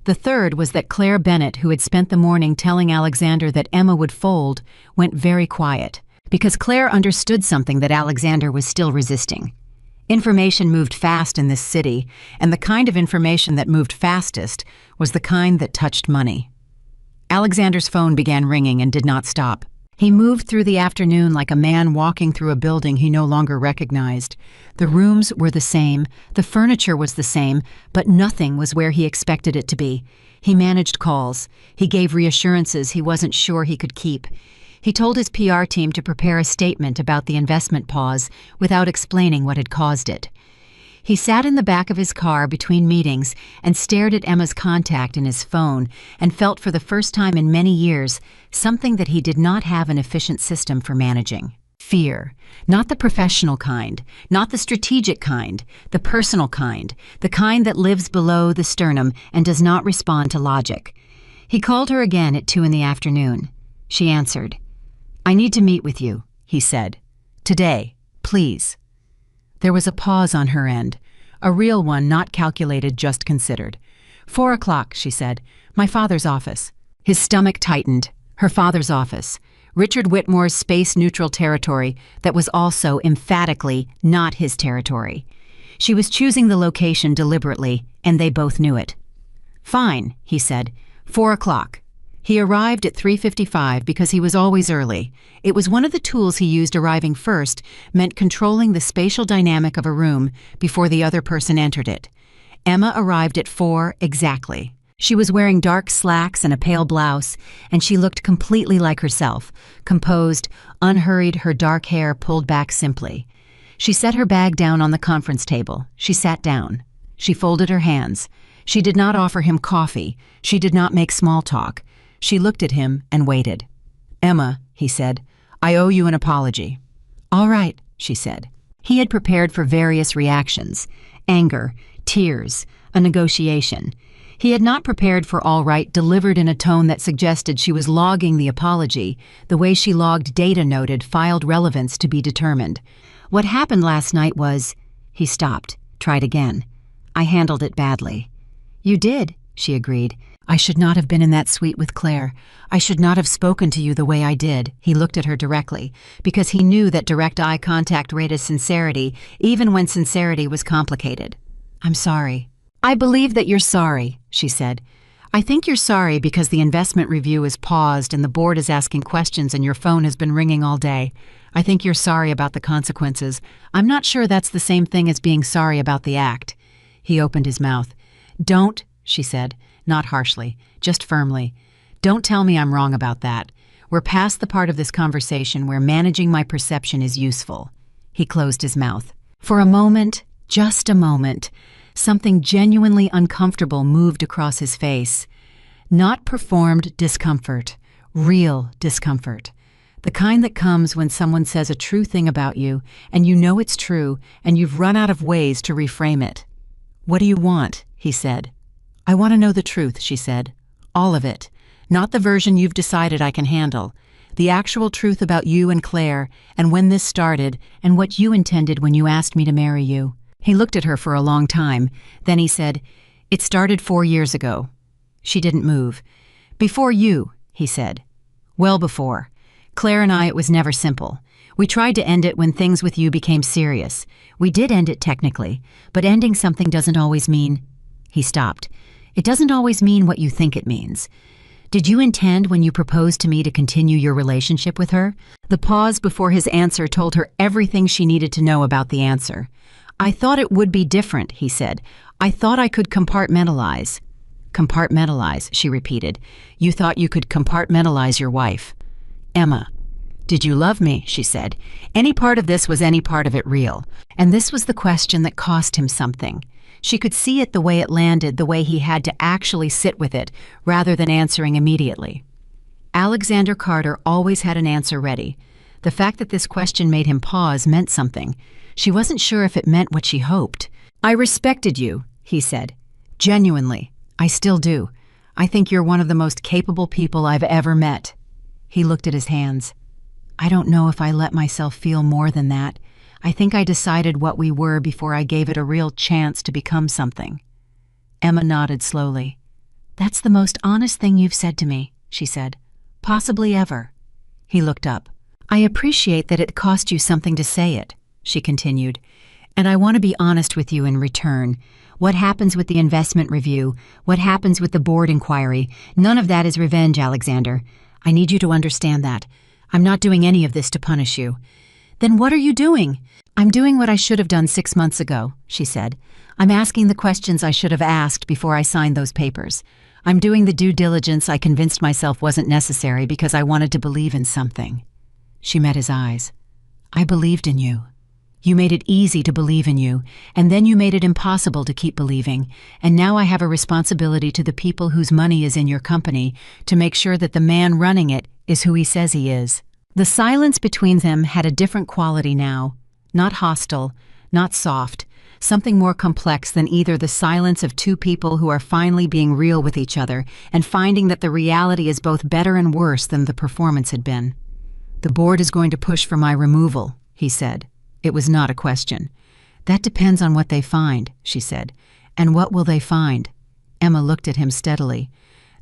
The third was that Claire Bennett, who had spent the morning telling Alexander that Emma would fold, went very quiet, because Claire understood something that Alexander was still resisting. Information moved fast in this city, and the kind of information that moved fastest was the kind that touched money. Alexander's phone began ringing and did not stop. He moved through the afternoon like a man walking through a building he no longer recognized. The rooms were the same, the furniture was the same, but nothing was where he expected it to be. He managed calls. He gave reassurances he wasn't sure he could keep. He told his PR team to prepare a statement about the investment pause without explaining what had caused it. He sat in the back of his car between meetings and stared at Emma's contact in his phone and felt for the first time in many years something that he did not have an efficient system for managing. Fear. Not the professional kind, not the strategic kind, the personal kind, the kind that lives below the sternum and does not respond to logic. He called her again at 2 p.m. She answered. "I need to meet with you," he said. "Today, please." There was a pause on her end, a real one, not calculated, just considered. 4 o'clock, she said. My father's office. His stomach tightened. Her father's office. Richard Whitmore's space-neutral territory that was also emphatically not his territory. She was choosing the location deliberately, and they both knew it. Fine, he said. 4 o'clock. He arrived at 3:55 because he was always early. It was one of the tools he used. Arriving first meant controlling the spatial dynamic of a room before the other person entered it. Emma arrived at 4 exactly. She was wearing dark slacks and a pale blouse, and she looked completely like herself, composed, unhurried, her dark hair pulled back simply. She set her bag down on the conference table. She sat down. She folded her hands. She did not offer him coffee. She did not make small talk. She looked at him and waited. Emma, he said, I owe you an apology. All right, she said. He had prepared for various reactions: anger, tears, a negotiation. He had not prepared for all right delivered in a tone that suggested she was logging the apology, the way she logged data noted filed relevance to be determined. What happened last night was... He stopped, tried again. I handled it badly. You did, she agreed. I should not have been in that suite with Claire. I should not have spoken to you the way I did. He looked at her directly, because he knew that direct eye contact rated sincerity, even when sincerity was complicated. I'm sorry. I believe that you're sorry, she said. I think you're sorry because the investment review is paused and the board is asking questions and your phone has been ringing all day. I think you're sorry about the consequences. I'm not sure that's the same thing as being sorry about the act. He opened his mouth. Don't, she said, not harshly, just firmly. Don't tell me I'm wrong about that. We're past the part of this conversation where managing my perception is useful. He closed his mouth. For a moment, just a moment, something genuinely uncomfortable moved across his face. Not performed discomfort, real discomfort. The kind that comes when someone says a true thing about you, and you know it's true, and you've run out of ways to reframe it. What do you want? He said. I want to know the truth, she said. All of it. Not the version you've decided I can handle. The actual truth about you and Claire, and when this started, and what you intended when you asked me to marry you. He looked at her for a long time. Then he said, It started 4 years ago. She didn't move. Before you, he said. Well before. Claire and I, it was never simple. We tried to end it when things with you became serious. We did end it technically, but ending something doesn't always mean... He stopped. It doesn't always mean what you think it means. Did you intend when you proposed to me to continue your relationship with her? The pause before his answer told her everything she needed to know about the answer. I thought it would be different, he said. I thought I could compartmentalize. Compartmentalize, she repeated. You thought you could compartmentalize your wife. Emma. Did you love me? She said. Any part of this was any part of it real? And this was the question that cost him something. She could see it the way it landed, the way he had to actually sit with it, rather than answering immediately. Alexander Carter always had an answer ready. The fact that this question made him pause meant something. She wasn't sure if it meant what she hoped. I respected you, he said. Genuinely. I still do. I think you're one of the most capable people I've ever met. He looked at his hands. I don't know if I let myself feel more than that. I think I decided what we were before I gave it a real chance to become something. Emma nodded slowly. That's the most honest thing you've said to me, she said. Possibly ever. He looked up. I appreciate that it cost you something to say it, she continued. And I want to be honest with you in return. What happens with the investment review, what happens with the board inquiry, none of that is revenge, Alexander. I need you to understand that. I'm not doing any of this to punish you. Then what are you doing? I'm doing what I should have done 6 months ago, she said. I'm asking the questions I should have asked before I signed those papers. I'm doing the due diligence I convinced myself wasn't necessary because I wanted to believe in something. She met his eyes. I believed in you. You made it easy to believe in you, and then you made it impossible to keep believing, and now I have a responsibility to the people whose money is in your company to make sure that the man running it is who he says he is. The silence between them had a different quality now, not hostile, not soft, something more complex than either the silence of two people who are finally being real with each other and finding that the reality is both better and worse than the performance had been. The board is going to push for my removal, he said. It was not a question. That depends on what they find, she said. And what will they find? Emma looked at him steadily.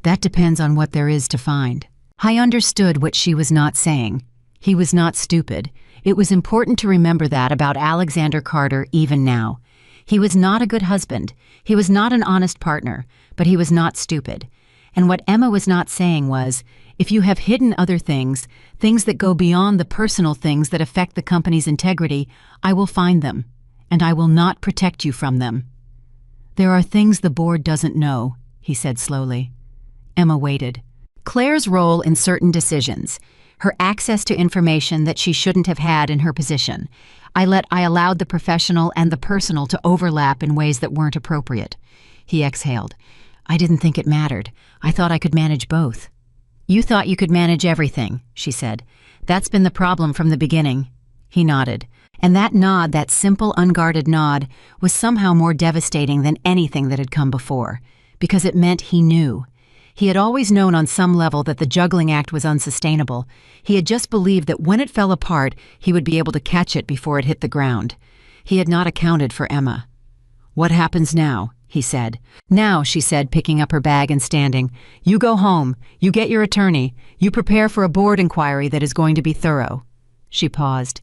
That depends on what there is to find. I understood what she was not saying. He was not stupid. It was important to remember that about Alexander Carter even now. He was not a good husband. He was not an honest partner, but he was not stupid. And what Emma was not saying was, if you have hidden other things, things that go beyond the personal things that affect the company's integrity, I will find them, and I will not protect you from them. There are things the board doesn't know, he said slowly. Emma waited. Claire's role in certain decisions, her access to information that she shouldn't have had in her position. I allowed the professional and the personal to overlap in ways that weren't appropriate. He exhaled. I didn't think it mattered. I thought I could manage both. You thought you could manage everything, she said. That's been the problem from the beginning. He nodded. And that nod, that simple, unguarded nod, was somehow more devastating than anything that had come before, because it meant he knew. He had always known on some level that the juggling act was unsustainable. He had just believed that when it fell apart, he would be able to catch it before it hit the ground. He had not accounted for Emma. What happens now? He said. Now, she said, picking up her bag and standing. You go home. You get your attorney. You prepare for a board inquiry that is going to be thorough. She paused.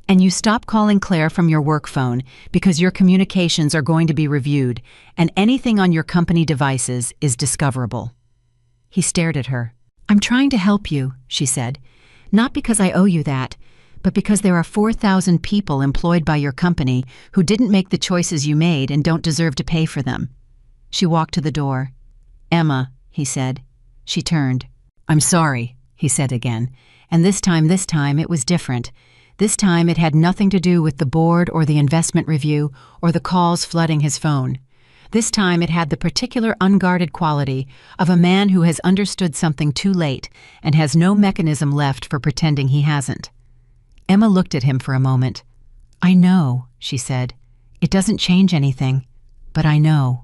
And you stop calling Claire from your work phone because your communications are going to be reviewed, and anything on your company devices is discoverable. He stared at her. I'm trying to help you, she said. Not because I owe you that, but because there are 4,000 people employed by your company who didn't make the choices you made and don't deserve to pay for them. She walked to the door. Emma, he said. She turned. I'm sorry, he said again. And this time it was different. This time it had nothing to do with the board or the investment review or the calls flooding his phone. This time it had the particular unguarded quality of a man who has understood something too late and has no mechanism left for pretending he hasn't. Emma looked at him for a moment. I know, she said. It doesn't change anything, but I know.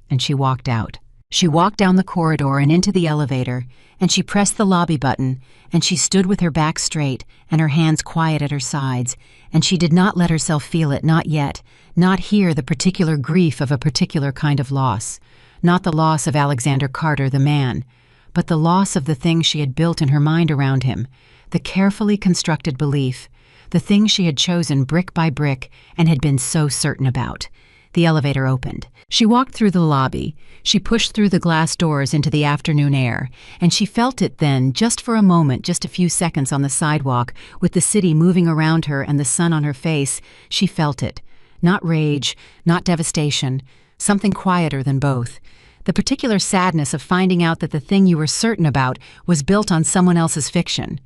And she walked out. She walked down the corridor and into the elevator, and she pressed the lobby button, and she stood with her back straight and her hands quiet at her sides, and she did not let herself feel it, not yet, not hear the particular grief of a particular kind of loss, not the loss of Alexander Carter, the man, but the loss of the thing she had built in her mind around him, the carefully constructed belief, the thing she had chosen brick by brick and had been so certain about. The elevator opened. She walked through the lobby. She pushed through the glass doors into the afternoon air, and she felt it then, just for a moment, just a few seconds on the sidewalk, with the city moving around her and the sun on her face. She felt it. Not rage, not devastation, something quieter than both. The particular sadness of finding out that the thing you were certain about was built on someone else's fiction.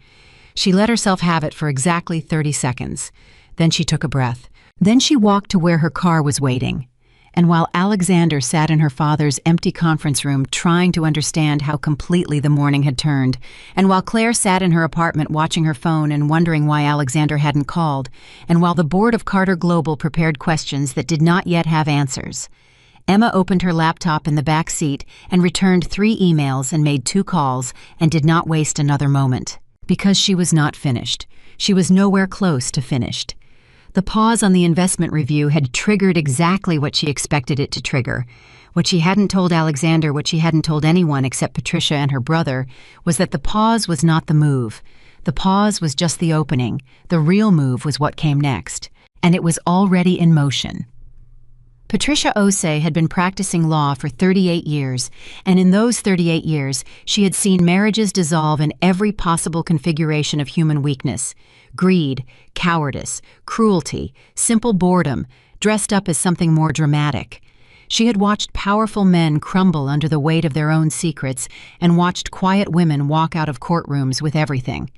She let herself have it for exactly 30 seconds. Then she took a breath. Then she walked to where her car was waiting. And while Alexander sat in her father's empty conference room trying to understand how completely the morning had turned, and while Claire sat in her apartment watching her phone and wondering why Alexander hadn't called, and while the board of Carter Global prepared questions that did not yet have answers, Emma opened her laptop in the back seat and returned 3 emails and made 2 calls and did not waste another moment. Because she was not finished. She was nowhere close to finished. The pause on the investment review had triggered exactly what she expected it to trigger. What she hadn't told Alexander, what she hadn't told anyone except Patricia and her brother, was that the pause was not the move. The pause was just the opening. The real move was what came next. And it was already in motion. Patricia Osei had been practicing law for 38 years, and in those 38 years, she had seen marriages dissolve in every possible configuration of human weakness: greed, cowardice, cruelty, simple boredom, dressed up as something more dramatic. She had watched powerful men crumble under the weight of their own secrets and watched quiet women walk out of courtrooms with everything.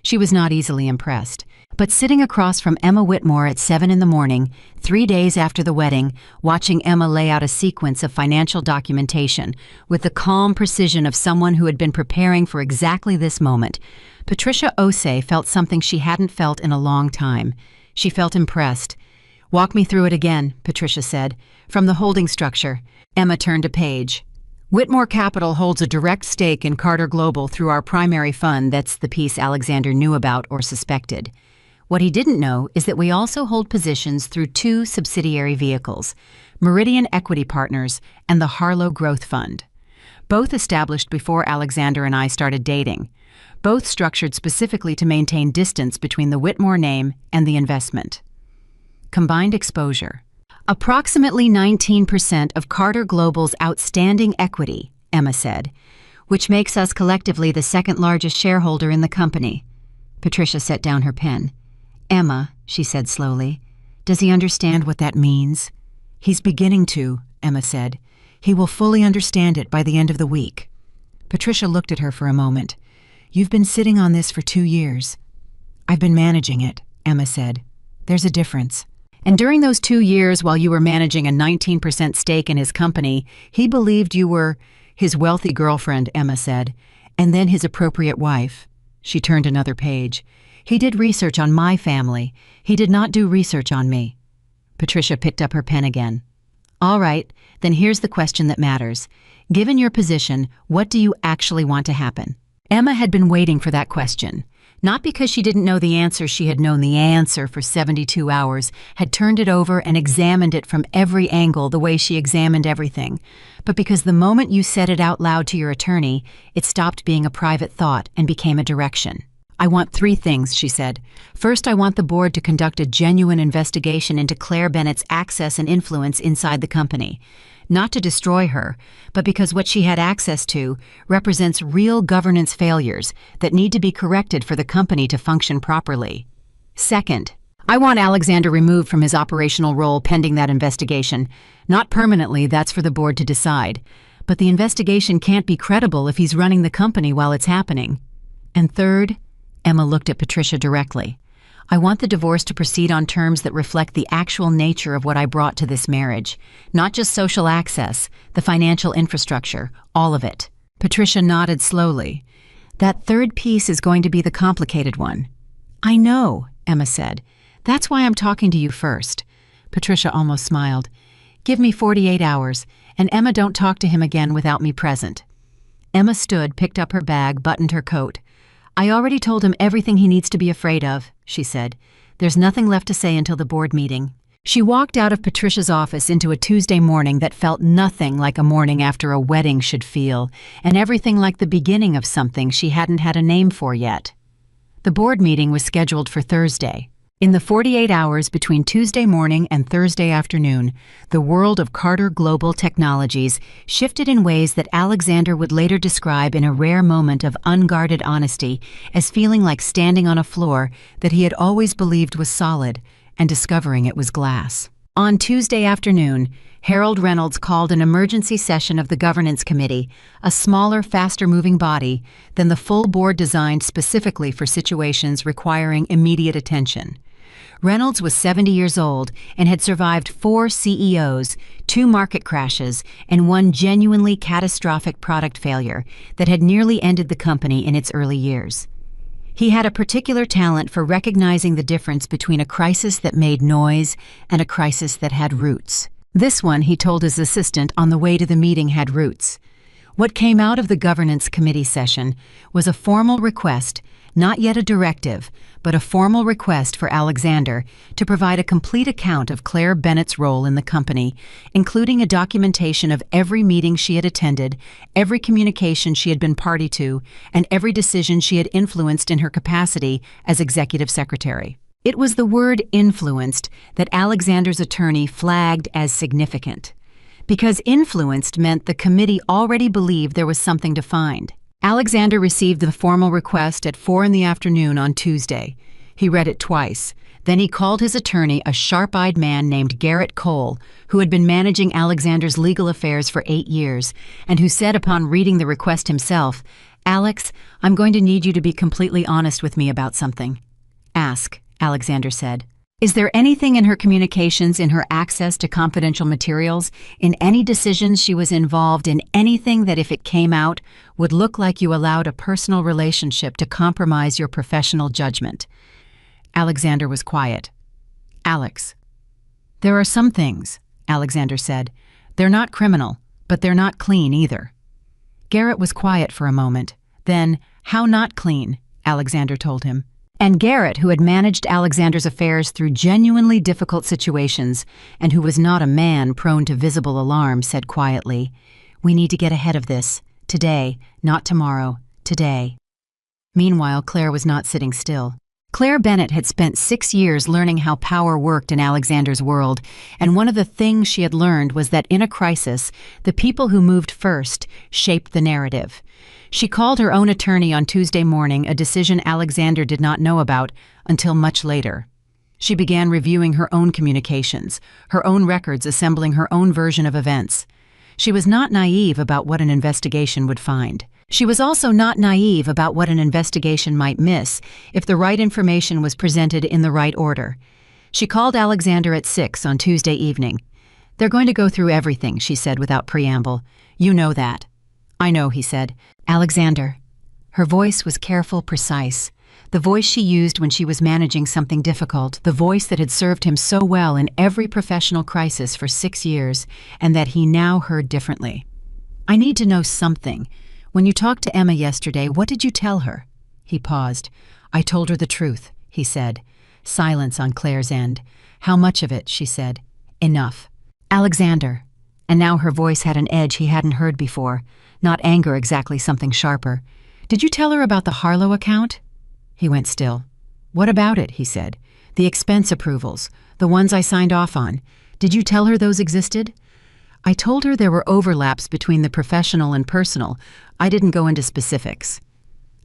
She was not easily impressed. But sitting across from Emma Whitmore at 7 in the morning, 3 days after the wedding, watching Emma lay out a sequence of financial documentation with the calm precision of someone who had been preparing for exactly this moment, Patricia Osei felt something she hadn't felt in a long time. She felt impressed. "Walk me through it again," Patricia said. "From the holding structure." Emma turned a page. "Whitmore Capital holds a direct stake in Carter Global through our primary fund." That's the piece Alexander knew about or suspected. What he didn't know is that we also hold positions through two subsidiary vehicles, Meridian Equity Partners and the Harlow Growth Fund. Both established before Alexander and I started dating. Both structured specifically to maintain distance between the Whitmore name and the investment. Combined exposure. Approximately 19% of Carter Global's outstanding equity, Emma said, which makes us collectively the second largest shareholder in the company. Patricia set down her pen. Emma, she said slowly, does he understand what that means? He's beginning to, Emma said. He will fully understand it by the end of the week. Patricia looked at her for a moment. You've been sitting on this for 2 years. I've been managing it, Emma said. There's a difference. And during those 2 years while you were managing a 19% stake in his company, he believed you were his wealthy girlfriend, Emma said, and then his appropriate wife. She turned another page. He did research on my family. He did not do research on me. Patricia picked up her pen again. All right, then here's the question that matters. Given your position, what do you actually want to happen? Emma had been waiting for that question. Not because she didn't know the answer, she had known the answer for 72 hours, had turned it over and examined it from every angle the way she examined everything, but because the moment you said it out loud to your attorney, it stopped being a private thought and became a direction. I want 3 things, she said. First, I want the board to conduct a genuine investigation into Claire Bennett's access and influence inside the company. Not to destroy her, but because what she had access to represents real governance failures that need to be corrected for the company to function properly. Second, I want Alexander removed from his operational role pending that investigation. Not permanently, that's for the board to decide. But the investigation can't be credible if he's running the company while it's happening. And third, Emma looked at Patricia directly. I want the divorce to proceed on terms that reflect the actual nature of what I brought to this marriage. Not just social access, the financial infrastructure, all of it. Patricia nodded slowly. That third piece is going to be the complicated one. I know, Emma said. That's why I'm talking to you first. Patricia almost smiled. Give me 48 hours, and Emma, don't talk to him again without me present. Emma stood, picked up her bag, buttoned her coat. I already told him everything he needs to be afraid of, she said. There's nothing left to say until the board meeting. She walked out of Patricia's office into a Tuesday morning that felt nothing like a morning after a wedding should feel, and everything like the beginning of something she hadn't had a name for yet. The board meeting was scheduled for Thursday. In the 48 hours between Tuesday morning and Thursday afternoon, the world of Carter Global Technologies shifted in ways that Alexander would later describe in a rare moment of unguarded honesty as feeling like standing on a floor that he had always believed was solid and discovering it was glass. On Tuesday afternoon, Harold Reynolds called an emergency session of the Governance Committee, a smaller, faster-moving body than the full board designed specifically for situations requiring immediate attention. Reynolds was 70 years old and had survived 4 CEOs, 2 market crashes, and 1 genuinely catastrophic product failure that had nearly ended the company in its early years. He had a particular talent for recognizing the difference between a crisis that made noise and a crisis that had roots. This one, he told his assistant on the way to the meeting, had roots. What came out of the Governance Committee session was a formal request, not yet a directive, but a formal request for Alexander to provide a complete account of Claire Bennett's role in the company, including a documentation of every meeting she had attended, every communication she had been party to, and every decision she had influenced in her capacity as executive secretary. It was the word influenced that Alexander's attorney flagged as significant, because influenced meant the committee already believed there was something to find. Alexander received the formal request at 4 p.m. on Tuesday. He read it twice. Then he called his attorney, a sharp-eyed man named Garrett Cole, who had been managing Alexander's legal affairs for 8 years, and who said upon reading the request himself, "Alex, I'm going to need you to be completely honest with me about something." "Ask," Alexander said. "Is there anything in her communications, in her access to confidential materials, in any decisions she was involved in, anything that if it came out would look like you allowed a personal relationship to compromise your professional judgment?" Alexander was quiet. "Alex." "There are some things," Alexander said. "They're not criminal, but they're not clean either." Garrett was quiet for a moment. Then, "How not clean?" Alexander told him. And Garrett, who had managed Alexander's affairs through genuinely difficult situations and who was not a man prone to visible alarm, said quietly, "We need to get ahead of this. Today, not tomorrow. Today." Meanwhile, Claire was not sitting still. Claire Bennett had spent 6 years learning how power worked in Alexander's world, and one of the things she had learned was that in a crisis, the people who moved first shaped the narrative. She called her own attorney on Tuesday morning, a decision Alexander did not know about until much later. She began reviewing her own communications, her own records, assembling her own version of events. She was not naive about what an investigation would find. She was also not naive about what an investigation might miss if the right information was presented in the right order. She called Alexander at 6 on Tuesday evening. "They're going to go through everything," she said without preamble. "You know that." "I know," he said. "Alexander." Her voice was careful, precise. The voice she used when she was managing something difficult, the voice that had served him so well in every professional crisis for 6 years, and that he now heard differently. "I need to know something. When you talked to Emma yesterday, what did you tell her?" He paused. "I told her the truth," he said. Silence on Claire's end. "How much of it?" she said. "Enough." "Alexander." And now her voice had an edge he hadn't heard before. Not anger exactly, something sharper. "Did you tell her about the Harlow account?" He went still. "What about it?" he said. "The expense approvals, the ones I signed off on. Did you tell her those existed?" "I told her there were overlaps between the professional and personal. I didn't go into specifics."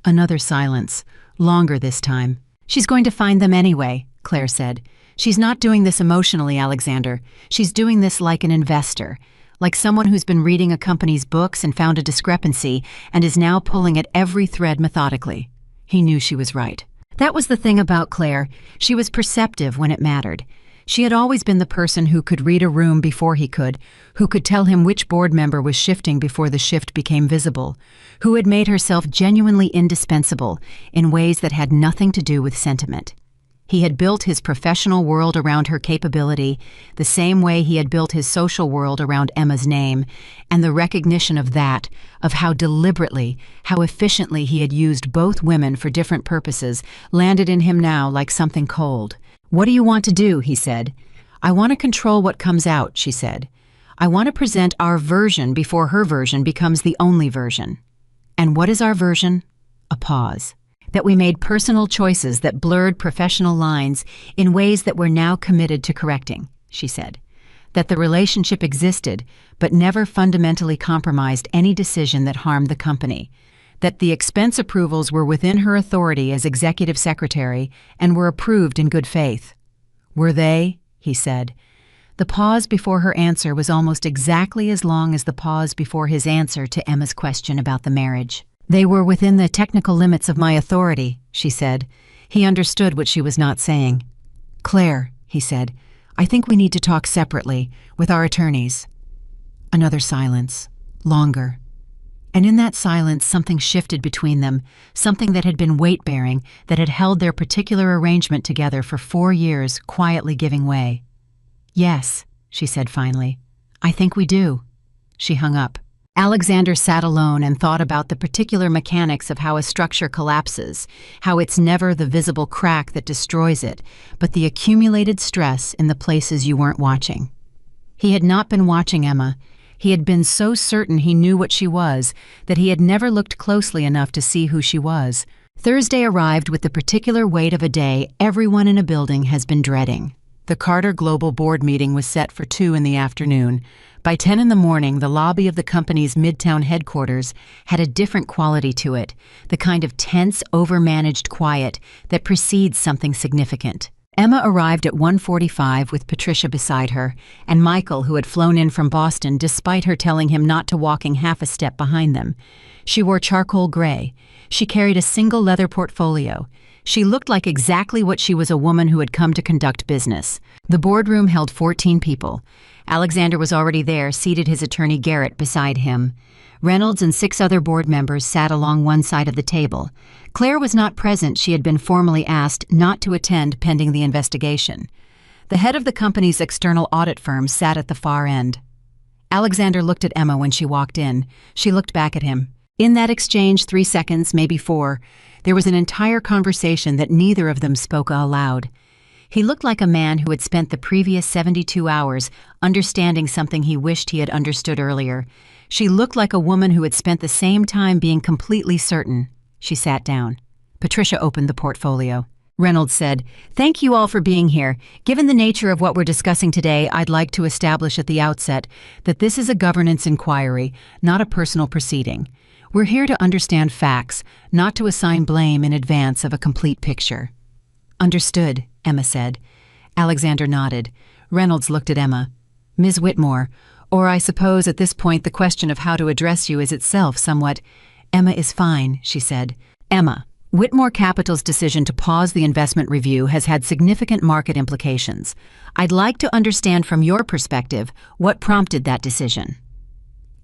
Another silence, longer this time. "She's going to find them anyway," Claire said. "She's not doing this emotionally, Alexander. She's doing this like an investor, like someone who's been reading a company's books and found a discrepancy and is now pulling at every thread methodically." He knew she was right. That was the thing about Claire. She was perceptive when it mattered. She had always been the person who could read a room before he could, who could tell him which board member was shifting before the shift became visible, who had made herself genuinely indispensable in ways that had nothing to do with sentiment. He had built his professional world around her capability, the same way he had built his social world around Emma's name, and the recognition of that, of how deliberately, how efficiently he had used both women for different purposes, landed in him now like something cold. "What do you want to do?" he said. "I want to control what comes out," she said. "I want to present our version before her version becomes the only version." "And what is our version?" A pause. "That we made personal choices that blurred professional lines in ways that we're now committed to correcting," she said. "That the relationship existed, but never fundamentally compromised any decision that harmed the company. That the expense approvals were within her authority as executive secretary and were approved in good faith." "Were they?" he said. The pause before her answer was almost exactly as long as the pause before his answer to Emma's question about the marriage. "They were within the technical limits of my authority," she said. He understood what she was not saying. "Claire," he said, "I think we need to talk separately, with our attorneys." Another silence, longer. And in that silence something shifted between them, something that had been weight-bearing, that had held their particular arrangement together for 4 years, quietly giving way. "Yes," she said finally. "I think we do." She hung up. Alexander sat alone and thought about the particular mechanics of how a structure collapses, how it's never the visible crack that destroys it, but the accumulated stress in the places you weren't watching. He had not been watching Emma. He had been so certain he knew what she was that he had never looked closely enough to see who she was. Thursday arrived with the particular weight of a day everyone in a building has been dreading. The Carter Global Board meeting was set for 2 in the afternoon. By 10 in the morning, the lobby of the company's Midtown headquarters had a different quality to it, the kind of tense, overmanaged quiet that precedes something significant. Emma arrived at 1:45 with Patricia beside her, and Michael, who had flown in from Boston despite her telling him not to, walking half a step behind them. She wore charcoal gray. She carried a single leather portfolio. She looked like exactly what she was, a woman who had come to conduct business. The boardroom held 14 people. Alexander was already there, seated, his attorney Garrett beside him. Reynolds and 6 other board members sat along one side of the table. Claire was not present. She had been formally asked not to attend pending the investigation. The head of the company's external audit firm sat at the far end. Alexander looked at Emma when she walked in. She looked back at him. In that exchange, 3 seconds, maybe 4, there was an entire conversation that neither of them spoke aloud. He looked like a man who had spent the previous 72 hours understanding something he wished he had understood earlier. She looked like a woman who had spent the same time being completely certain. She sat down. Patricia opened the portfolio. Reynolds said, "Thank you all for being here. Given the nature of what we're discussing today, I'd like to establish at the outset that this is a governance inquiry, not a personal proceeding. We're here to understand facts, not to assign blame in advance of a complete picture." "Understood," Emma said. Alexander nodded. Reynolds looked at Emma. "Ms. Whitmore, or I suppose at this point the question of how to address you is itself somewhat—" "Emma is fine," she said. "Emma, Whitmore Capital's decision to pause the investment review has had significant market implications. I'd like to understand from your perspective what prompted that decision."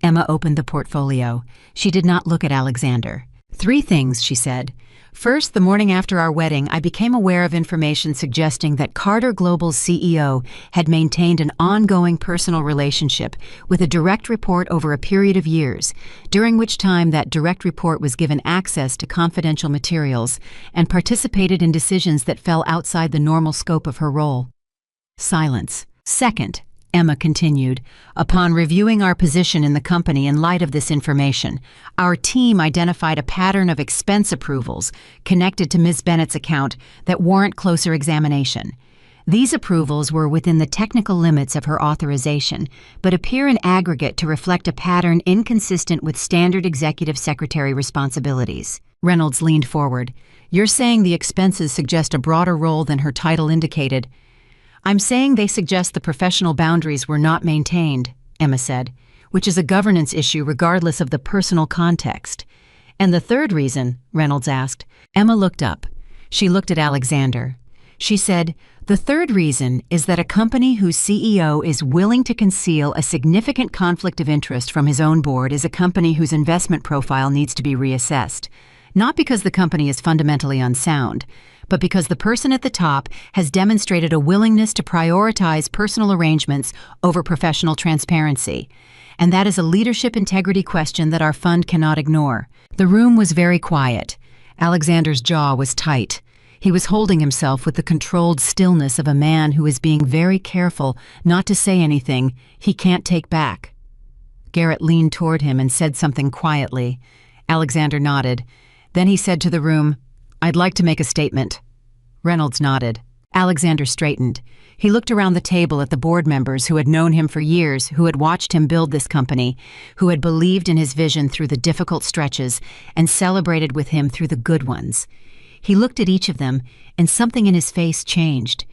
Emma opened the portfolio. She did not look at Alexander. "3 things," she said. "First, the morning after our wedding, I became aware of information suggesting that Carter Global's CEO had maintained an ongoing personal relationship with a direct report over a period of years, during which time that direct report was given access to confidential materials and participated in decisions that fell outside the normal scope of her role." Silence. "Second," Emma continued, "upon reviewing our position in the company in light of this information, our team identified a pattern of expense approvals connected to Ms. Bennett's account that warrant closer examination. These approvals were within the technical limits of her authorization, but appear in aggregate to reflect a pattern inconsistent with standard executive secretary responsibilities." Reynolds leaned forward. "You're saying the expenses suggest a broader role than her title indicated." "I'm saying they suggest the professional boundaries were not maintained," Emma said, "which is a governance issue regardless of the personal context." "And the third reason?" Reynolds asked. Emma looked up. She looked at Alexander. She said, "The third reason is that a company whose CEO is willing to conceal a significant conflict of interest from his own board is a company whose investment profile needs to be reassessed. Not because the company is fundamentally unsound, but because the person at the top has demonstrated a willingness to prioritize personal arrangements over professional transparency. And that is a leadership integrity question that our fund cannot ignore." The room was very quiet. Alexander's jaw was tight. He was holding himself with the controlled stillness of a man who is being very careful not to say anything he can't take back. Garrett leaned toward him and said something quietly. Alexander nodded. Then he said to the room, "I'd like to make a statement." Reynolds nodded. Alexander straightened. He looked around the table at the board members who had known him for years, who had watched him build this company, who had believed in his vision through the difficult stretches and celebrated with him through the good ones. He looked at each of them, and something in his face changed.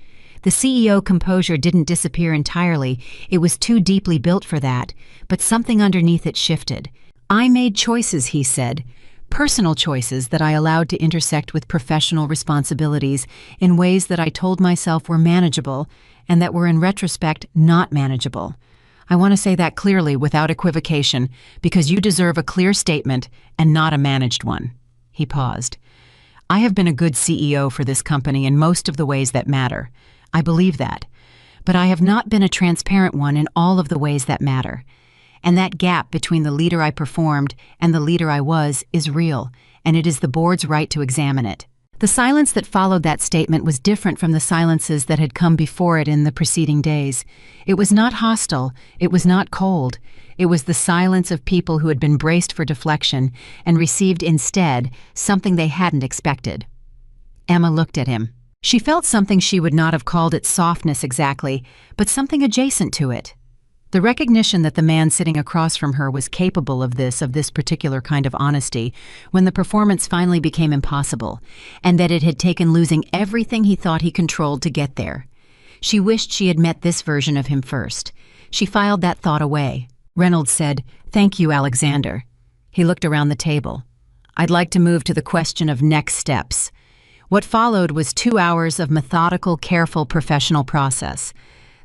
The CEO composure didn't disappear entirely. It was too deeply built for that, but something underneath it shifted. "I made choices," he said. "Personal choices that I allowed to intersect with professional responsibilities in ways that I told myself were manageable and that were in retrospect not manageable. I want to say that clearly without equivocation because you deserve a clear statement and not a managed one." He paused. "I have been a good CEO for this company in most of the ways that matter. I believe that. But I have not been a transparent one in all of the ways that matter. And that gap between the leader I performed and the leader I was is real, and it is the board's right to examine it." The silence that followed that statement was different from the silences that had come before it in the preceding days. It was not hostile, it was not cold. It was the silence of people who had been braced for deflection and received instead something they hadn't expected. Emma looked at him. She felt something she would not have called it softness exactly, but something adjacent to it. The recognition that the man sitting across from her was capable of this particular kind of honesty when the performance finally became impossible, and that it had taken losing everything he thought he controlled to get there. She wished she had met this version of him first. She filed that thought away. Reynolds said, "Thank you, Alexander." He looked around the table. "I'd like to move to the question of next steps." What followed was 2 hours of methodical, careful, professional process.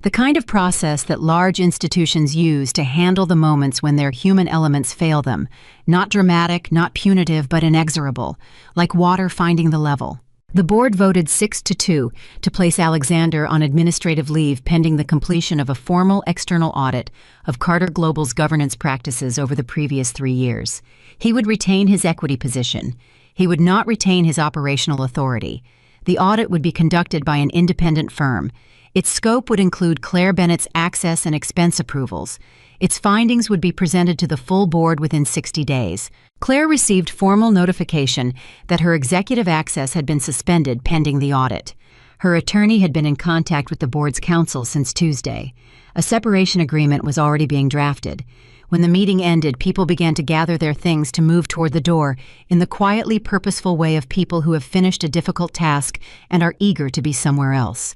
The kind of process that large institutions use to handle the moments when their human elements fail them. Not dramatic, not punitive, but inexorable, like water finding the level. The board voted 6-2 to place Alexander on administrative leave pending the completion of a formal external audit of Carter Global's governance practices over the previous 3 years. He would retain his equity position. He would not retain his operational authority. The audit would be conducted by an independent firm. Its scope would include Claire Bennett's access and expense approvals. Its findings would be presented to the full board within 60 days. Claire received formal notification that her executive access had been suspended pending the audit. Her attorney had been in contact with the board's counsel since Tuesday. A separation agreement was already being drafted. When the meeting ended, people began to gather their things to move toward the door in the quietly purposeful way of people who have finished a difficult task and are eager to be somewhere else.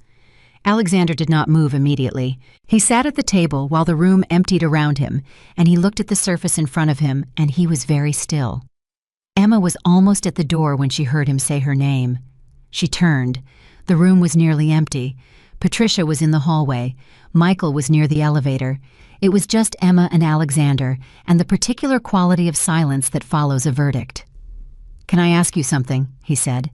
Alexander did not move immediately. He sat at the table while the room emptied around him, and he looked at the surface in front of him, and he was very still. Emma was almost at the door when she heard him say her name. She turned. The room was nearly empty. Patricia was in the hallway. Michael was near the elevator. It was just Emma and Alexander, and the particular quality of silence that follows a verdict. "Can I ask you something?" he said.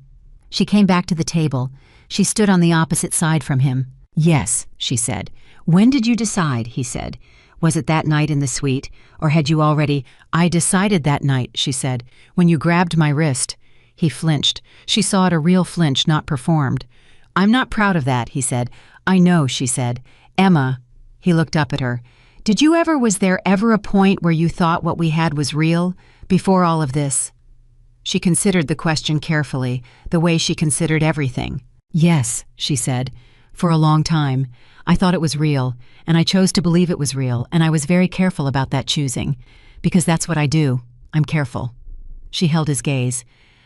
She came back to the table. She stood on the opposite side from him. "Yes," she said. "When did you decide?" he said. "Was it that night in the suite, or had you already—" "I decided that night," she said, "when you grabbed my wrist." He flinched. She saw it, a real flinch, not performed. "I'm not proud of that," he said. "I know," she said. "Emma," he looked up at her, was there ever a point where you thought what we had was real, before all of this?" She considered the question carefully, the way she considered everything. "Yes," she said. "For a long time. I thought it was real, and I chose to believe it was real, and I was very careful about that choosing. Because that's what I do. I'm careful." She held his gaze.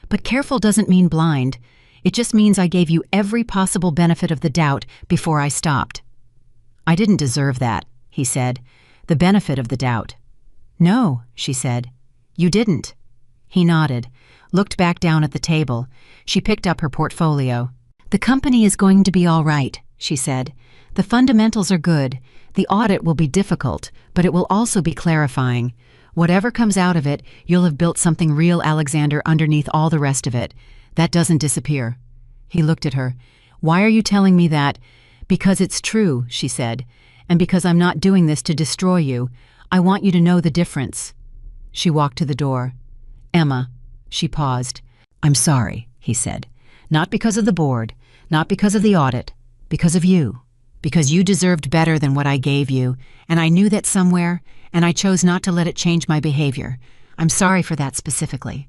"But careful doesn't mean blind. It just means I gave you every possible benefit of the doubt before I stopped." "I didn't deserve that," he said. "The benefit of the doubt." "No," she said. "You didn't." He nodded, looked back down at the table. She picked up her portfolio. "The company is going to be all right," she said. "The fundamentals are good. The audit will be difficult, but it will also be clarifying. Whatever comes out of it, you'll have built something real, Alexander, underneath all the rest of it. That doesn't disappear." He looked at her. "Why are you telling me that?" "Because it's true," she said. "And because I'm not doing this to destroy you. I want you to know the difference." She walked to the door. "Emma." She paused. "I'm sorry," he said. "Not because of the board, not because of the audit, because of you. Because you deserved better than what I gave you, and I knew that somewhere, and I chose not to let it change my behavior. I'm sorry for that specifically."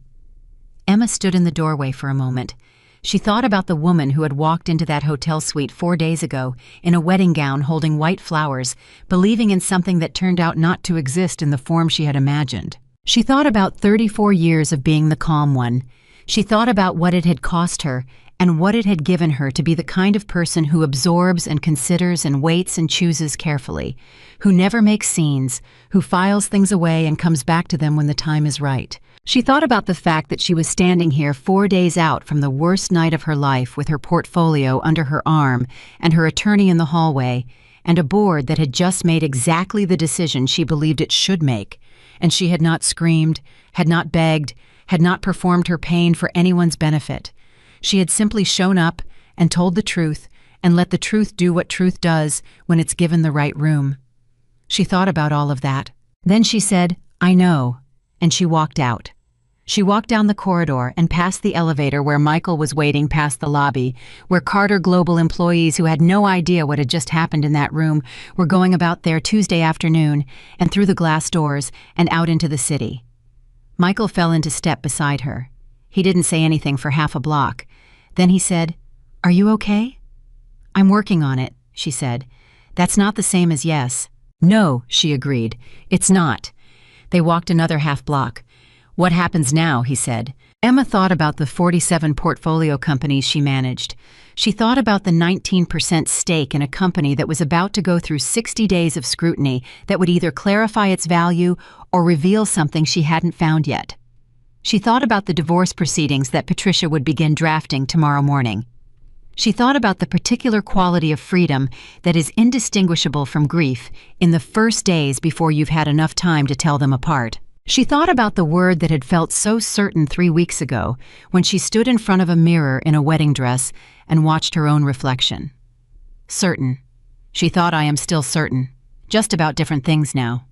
Emma stood in the doorway for a moment. She thought about the woman who had walked into that hotel suite 4 days ago in a wedding gown holding white flowers, believing in something that turned out not to exist in the form she had imagined. She thought about 34 years of being the calm one. She thought about what it had cost her and what it had given her to be the kind of person who absorbs and considers and waits and chooses carefully, who never makes scenes, who files things away and comes back to them when the time is right. She thought about the fact that she was standing here 4 days out from the worst night of her life with her portfolio under her arm and her attorney in the hallway, and a board that had just made exactly the decision she believed it should make, and she had not screamed, had not begged, had not performed her pain for anyone's benefit. She had simply shown up and told the truth and let the truth do what truth does when it's given the right room. She thought about all of that. Then she said, "I know," and she walked out. She walked down the corridor and past the elevator where Michael was waiting, past the lobby, where Carter Global employees who had no idea what had just happened in that room were going about there Tuesday afternoon, and through the glass doors and out into the city. Michael fell into step beside her. He didn't say anything for half a block. Then he said, "Are you okay?" "I'm working on it," she said. "That's not the same as yes." "No," she agreed. "It's not." They walked another half block. "What happens now?" he said. Emma thought about the 47 portfolio companies she managed. She thought about the 19% stake in a company that was about to go through 60 days of scrutiny that would either clarify its value or reveal something she hadn't found yet. She thought about the divorce proceedings that Patricia would begin drafting tomorrow morning. She thought about the particular quality of freedom that is indistinguishable from grief in the first days before you've had enough time to tell them apart. She thought about the word that had felt so certain 3 weeks ago when she stood in front of a mirror in a wedding dress and watched her own reflection. Certain. She thought, I am still certain, just about different things now.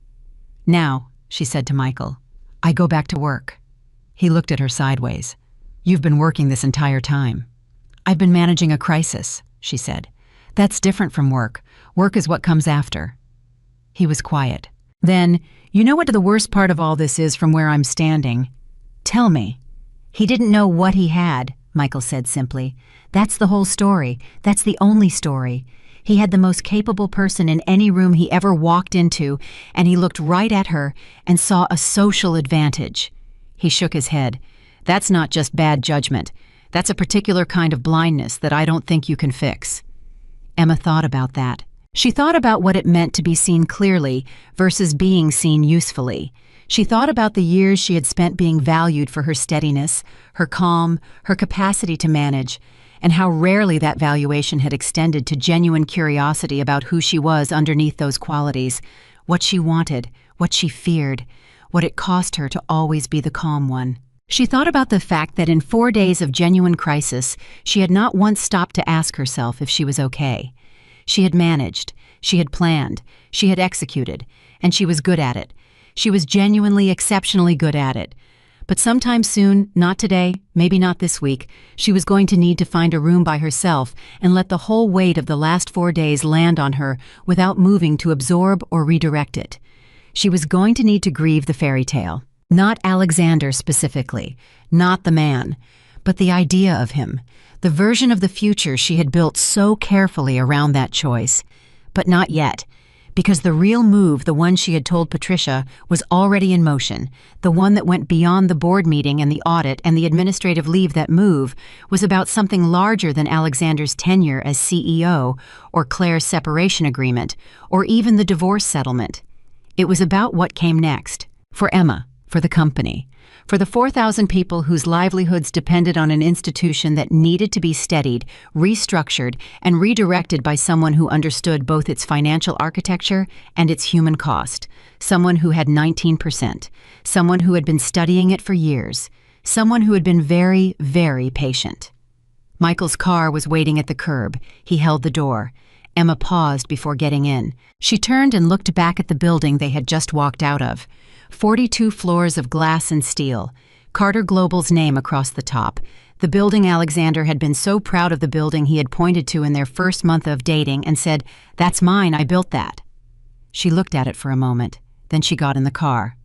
Now, she said to Michael, I go back to work. He looked at her sideways. You've been working this entire time. I've been managing a crisis, she said. That's different from work. Work is what comes after. He was quiet. Then, you know what the worst part of all this is from where I'm standing? Tell me. He didn't know what he had, Michael said simply. That's the whole story. That's the only story. He had the most capable person in any room he ever walked into, and he looked right at her and saw a social advantage. He shook his head. That's not just bad judgment. That's a particular kind of blindness that I don't think you can fix. Emma thought about that. She thought about what it meant to be seen clearly versus being seen usefully. She thought about the years she had spent being valued for her steadiness, her calm, her capacity to manage, and how rarely that valuation had extended to genuine curiosity about who she was underneath those qualities, what she wanted, what she feared, what it cost her to always be the calm one. She thought about the fact that in 4 days of genuine crisis, she had not once stopped to ask herself if she was okay. She had managed, she had planned, she had executed, and she was good at it. She was genuinely, exceptionally good at it. But sometime soon, not today, maybe not this week, she was going to need to find a room by herself and let the whole weight of the last 4 days land on her without moving to absorb or redirect it. She was going to need to grieve the fairy tale. Not Alexander specifically, not the man, but the idea of him, the version of the future she had built so carefully around that choice. But not yet, because the real move, the one she had told Patricia, was already in motion. The one that went beyond the board meeting and the audit and the administrative leave. That move was about something larger than Alexander's tenure as CEO or Claire's separation agreement or even the divorce settlement. It was about what came next, for Emma, for the company, for the 4,000 people whose livelihoods depended on an institution that needed to be steadied, restructured, and redirected by someone who understood both its financial architecture and its human cost, someone who had 19%, someone who had been studying it for years, someone who had been very, very patient. Michael's car was waiting at the curb. He held the door. Emma paused before getting in. She turned and looked back at the building they had just walked out of. 42 floors of glass and steel, Carter Global's name across the top. The building Alexander had been so proud of, the building he had pointed to in their first month of dating and said, "That's mine, I built that." She looked at it for a moment, then she got in the car.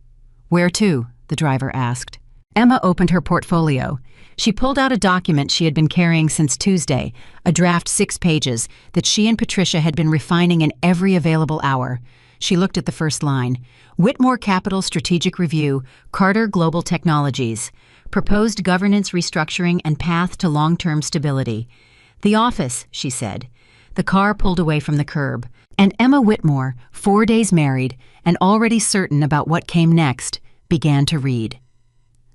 "Where to?" the driver asked. Emma opened her portfolio. She pulled out a document she had been carrying since Tuesday, a draft 6 pages that she and Patricia had been refining in every available hour. She looked at the first line. Whitmore Capital Strategic Review, Carter Global Technologies. Proposed governance restructuring and path to long-term stability. "The office," she said. The car pulled away from the curb, and Emma Whitmore, 4 days married and already certain about what came next, began to read.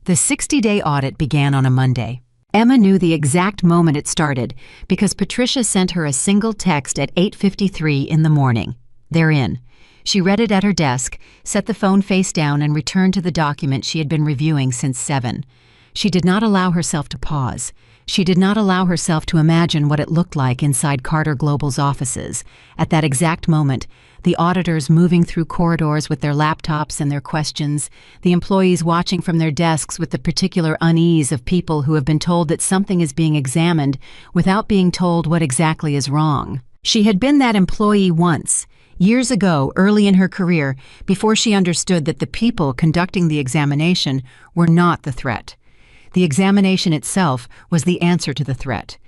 The 60-day audit began on a Monday. Emma knew the exact moment it started because Patricia sent her a single text at 8:53 in the morning. They're in. She read it at her desk, set the phone face down, and returned to the document she had been reviewing since 7. She did not allow herself to pause. She did not allow herself to imagine what it looked like inside Carter Global's offices. At that exact moment, the auditors moving through corridors with their laptops and their questions, the employees watching from their desks with the particular unease of people who have been told that something is being examined without being told what exactly is wrong. She had been that employee once, years ago, early in her career, before she understood that the people conducting the examination were not the threat. The examination itself was the answer to the threat.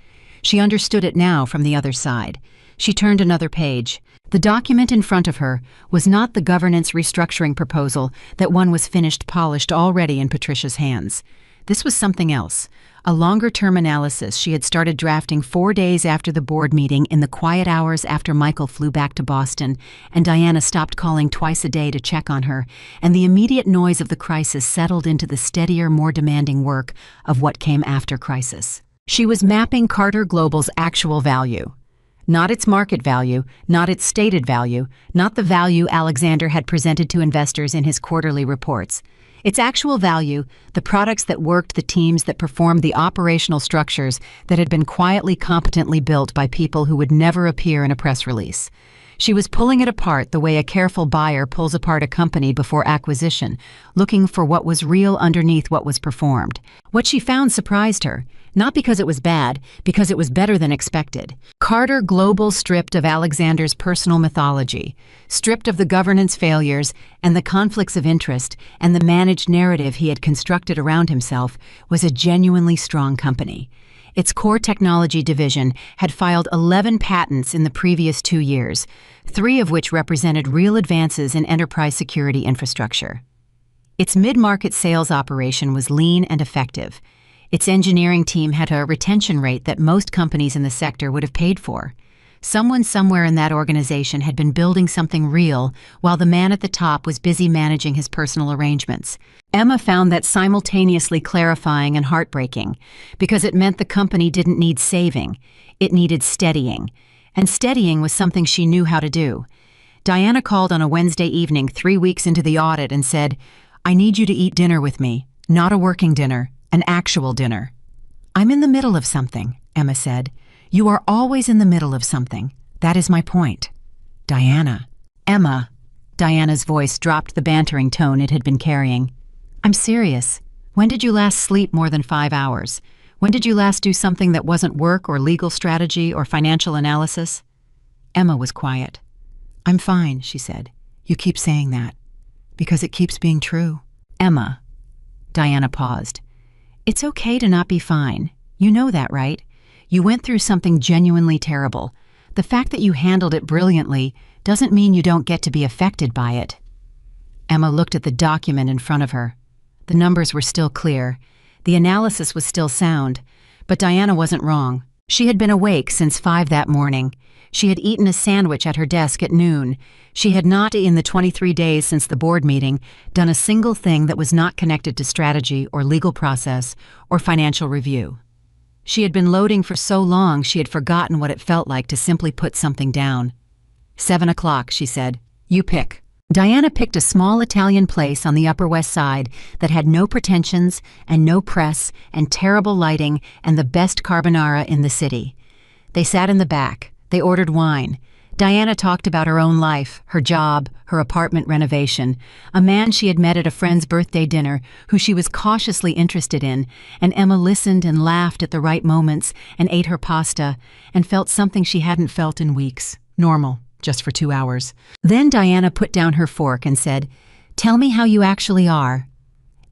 She understood it now from the other side. She turned another page. The document in front of her was not the governance restructuring proposal that one was finished, polished already in Patricia's hands. This was something else, a longer-term analysis she had started drafting 4 days after the board meeting, in the quiet hours after Michael flew back to Boston and Diana stopped calling twice a day to check on her, and the immediate noise of the crisis settled into the steadier, more demanding work of what came after crisis. She was mapping Carter Global's actual value. Not its market value, not its stated value, not the value Alexander had presented to investors in his quarterly reports. Its actual value, the products that worked, the teams that performed, the operational structures that had been quietly, competently built by people who would never appear in a press release. She was pulling it apart the way a careful buyer pulls apart a company before acquisition, looking for what was real underneath what was performed. What she found surprised her, not because it was bad, because it was better than expected. Carter Global stripped of Alexander's personal mythology, stripped of the governance failures and the conflicts of interest and the managed narrative he had constructed around himself, was a genuinely strong company. Its core technology division had filed 11 patents in the previous 2 years, 3 of which represented real advances in enterprise security infrastructure. Its mid-market sales operation was lean and effective. Its engineering team had a retention rate that most companies in the sector would have paid for. Someone somewhere in that organization had been building something real, while the man at the top was busy managing his personal arrangements. Emma found that simultaneously clarifying and heartbreaking, because it meant the company didn't need saving, it needed steadying. And steadying was something she knew how to do. Diana called on a Wednesday evening 3 weeks into the audit and said, "I need you to eat dinner with me, not a working dinner, an actual dinner." "I'm in the middle of something," Emma said. "You are always in the middle of something. That is my point." "Diana." "Emma." Diana's voice dropped the bantering tone it had been carrying. "I'm serious. When did you last sleep more than 5 hours? When did you last do something that wasn't work or legal strategy or financial analysis?" Emma was quiet. "I'm fine," she said. "You keep saying that. Because it keeps being true." "Emma." Diana paused. "It's okay to not be fine. You know that, right? You went through something genuinely terrible. The fact that you handled it brilliantly doesn't mean you don't get to be affected by it." Emma looked at the document in front of her. The numbers were still clear. The analysis was still sound. But Diana wasn't wrong. She had been awake since 5 that morning. She had eaten a sandwich at her desk at noon. She had not, in the 23 days since the board meeting, done a single thing that was not connected to strategy or legal process or financial review. She had been loading for so long she had forgotten what it felt like to simply put something down. 7 o'clock, she said. "You pick." Diana picked a small Italian place on the Upper West Side that had no pretensions and no press and terrible lighting and the best carbonara in the city. They sat in the back. They ordered wine. Diana talked about her own life, her job, her apartment renovation, a man she had met at a friend's birthday dinner who she was cautiously interested in, and Emma listened and laughed at the right moments and ate her pasta and felt something she hadn't felt in weeks. Normal, just for 2 hours. Then Diana put down her fork and said, "Tell me how you actually are."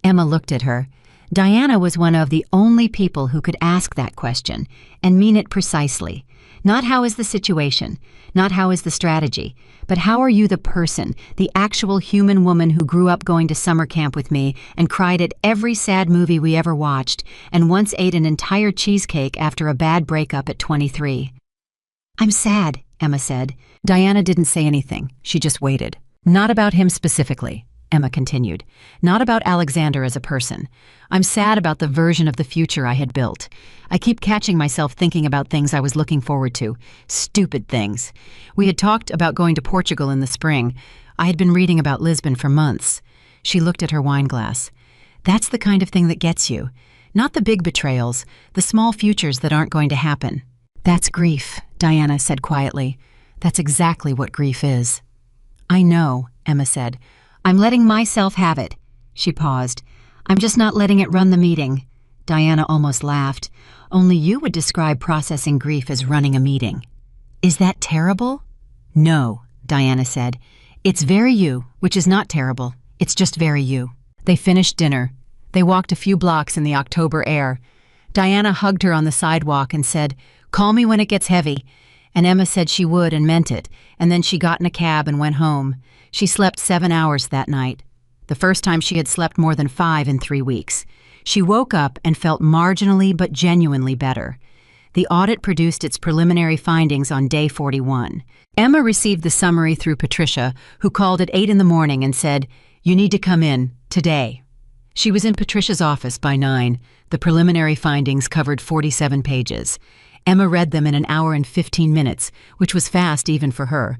Emma looked at her. Diana was one of the only people who could ask that question and mean it precisely. Not how is the situation, not how is the strategy, but how are you the person, the actual human woman who grew up going to summer camp with me and cried at every sad movie we ever watched and once ate an entire cheesecake after a bad breakup at 23. "I'm sad," Emma said. Diana didn't say anything. She just waited. "Not about him specifically," Emma continued. "Not about Alexander as a person. I'm sad about the version of the future I had built. I keep catching myself thinking about things I was looking forward to. Stupid things. We had talked about going to Portugal in the spring. I had been reading about Lisbon for months." She looked at her wine glass. "That's the kind of thing that gets you. Not the big betrayals, the small futures that aren't going to happen." "That's grief," Diana said quietly. "That's exactly what grief is." "I know," Emma said. "I'm letting myself have it." She paused. "I'm just not letting it run the meeting." Diana almost laughed. "Only you would describe processing grief as running a meeting." "Is that terrible?" "No," Diana said. "It's very you, which is not terrible. It's just very you." They finished dinner. They walked a few blocks in the October air. Diana hugged her on the sidewalk and said, "Call me when it gets heavy." And Emma said she would and meant it, and then she got in a cab and went home. She slept 7 hours that night. The first time she had slept more than 5 in 3 weeks. She woke up and felt marginally but genuinely better. The audit produced its preliminary findings on day 41. Emma received the summary through Patricia, who called at 8 in the morning and said, "You need to come in, today." She was in Patricia's office by 9. The preliminary findings covered 47 pages. Emma read them in an hour and 15 minutes, which was fast even for her.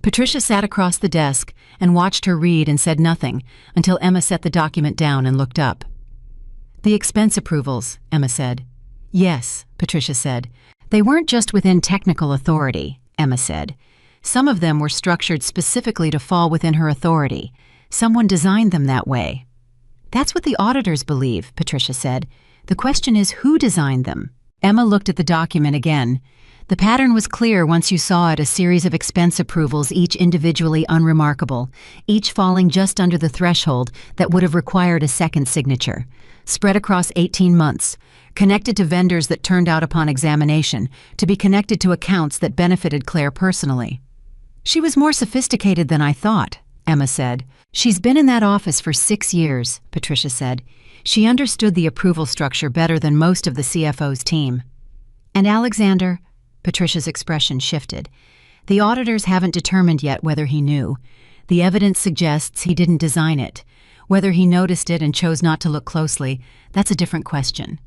Patricia sat across the desk and watched her read and said nothing until Emma set the document down and looked up. "The expense approvals," Emma said. "Yes," Patricia said. "They weren't just within technical authority," Emma said. "Some of them were structured specifically to fall within her authority. Someone designed them that way." "That's what the auditors believe," Patricia said. "The question is who designed them?" Emma looked at the document again. The pattern was clear once you saw it: a series of expense approvals, each individually unremarkable, each falling just under the threshold that would have required a second signature, spread across 18 months, connected to vendors that turned out upon examination to be connected to accounts that benefited Claire personally. "She was more sophisticated than I thought," Emma said. "She's been in that office for 6 years," Patricia said. "She understood the approval structure better than most of the CFO's team." "And Alexander?" Patricia's expression shifted. "The auditors haven't determined yet whether he knew. The evidence suggests he didn't design it. Whether he noticed it and chose not to look closely, that's a different question."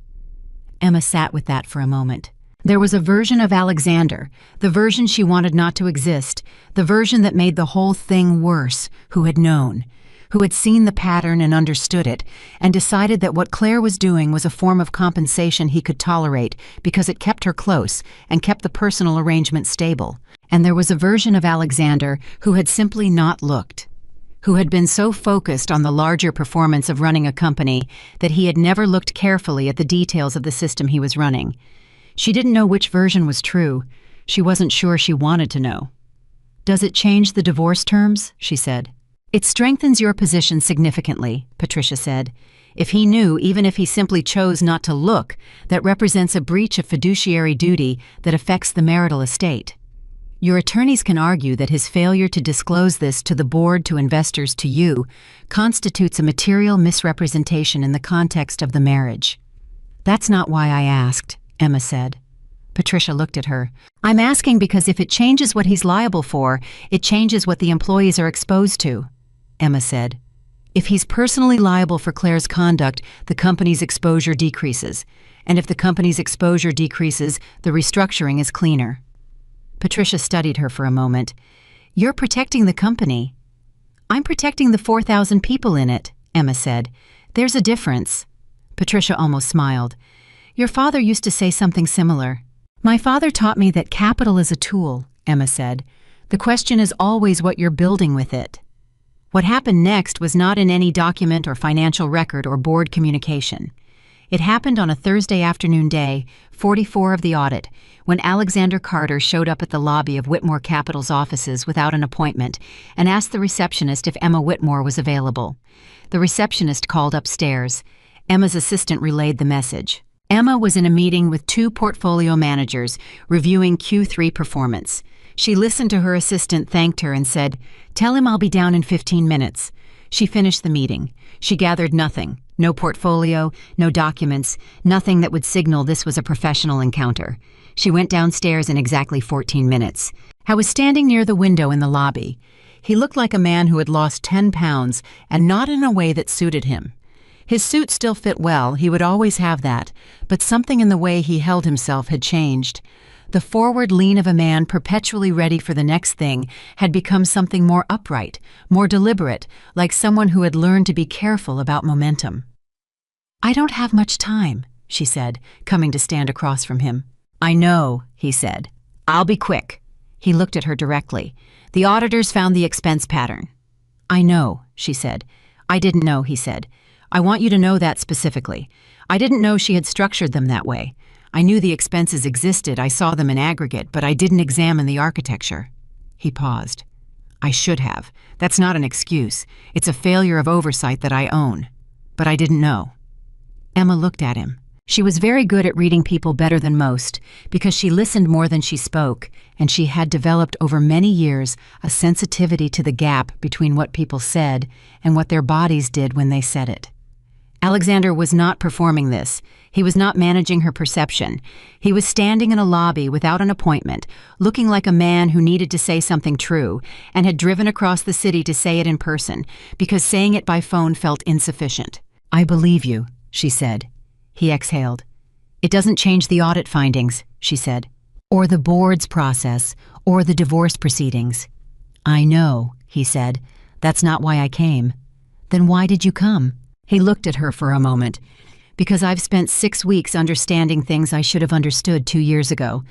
Emma sat with that for a moment. There was a version of Alexander, the version she wanted not to exist, the version that made the whole thing worse, who had known, who had seen the pattern and understood it, and decided that what Claire was doing was a form of compensation he could tolerate because it kept her close and kept the personal arrangement stable. And there was a version of Alexander who had simply not looked, who had been so focused on the larger performance of running a company that he had never looked carefully at the details of the system he was running. She didn't know which version was true. She wasn't sure she wanted to know. "Does it change the divorce terms?" she said. "It strengthens your position significantly," Patricia said. "If he knew, even if he simply chose not to look, that represents a breach of fiduciary duty that affects the marital estate. Your attorneys can argue that his failure to disclose this to the board, to investors, to you, constitutes a material misrepresentation in the context of the marriage." "That's not why I asked," Emma said. Patricia looked at her. "I'm asking because if it changes what he's liable for, it changes what the employees are exposed to," Emma said. "If he's personally liable for Claire's conduct, the company's exposure decreases. And if the company's exposure decreases, the restructuring is cleaner." Patricia studied her for a moment. "You're protecting the company." "I'm protecting the 4,000 people in it," Emma said. "There's a difference." Patricia almost smiled. "Your father used to say something similar." "My father taught me that capital is a tool," Emma said. "The question is always what you're building with it." What happened next was not in any document or financial record or board communication. It happened on a Thursday afternoon, day 44 of the audit, when Alexander Carter showed up at the lobby of Whitmore Capital's offices without an appointment and asked the receptionist if Emma Whitmore was available. The receptionist called upstairs. Emma's assistant relayed the message. Emma was in a meeting with 2 portfolio managers reviewing Q3 performance. She listened to her assistant, thanked her, and said, "Tell him I'll be down in 15 minutes. She finished the meeting. She gathered nothing. No portfolio, no documents, nothing that would signal this was a professional encounter. She went downstairs in exactly 14 minutes. I was standing near the window in the lobby. He looked like a man who had lost 10 pounds, and not in a way that suited him. His suit still fit well, he would always have that, but something in the way he held himself had changed. The forward lean of a man perpetually ready for the next thing had become something more upright, more deliberate, like someone who had learned to be careful about momentum. "I don't have much time," she said, coming to stand across from him. "I know," he said. "I'll be quick." He looked at her directly. "The auditors found the expense pattern." "I know," she said. "I didn't know," he said. "I want you to know that specifically. I didn't know she had structured them that way. I knew the expenses existed, I saw them in aggregate, but I didn't examine the architecture." He paused. "I should have. That's not an excuse. It's a failure of oversight that I own. But I didn't know." Emma looked at him. She was very good at reading people better than most, because she listened more than she spoke, and she had developed over many years a sensitivity to the gap between what people said and what their bodies did when they said it. Alexander was not performing this. He was not managing her perception. He was standing in a lobby without an appointment, looking like a man who needed to say something true, and had driven across the city to say it in person, because saying it by phone felt insufficient. "I believe you," she said. He exhaled. "It doesn't change the audit findings," she said, "or the board's process, or the divorce proceedings." I know, he said. That's not why I came. Then why did you come? He looked at her for a moment. Because I've spent 6 weeks understanding things I should have understood 2 years ago.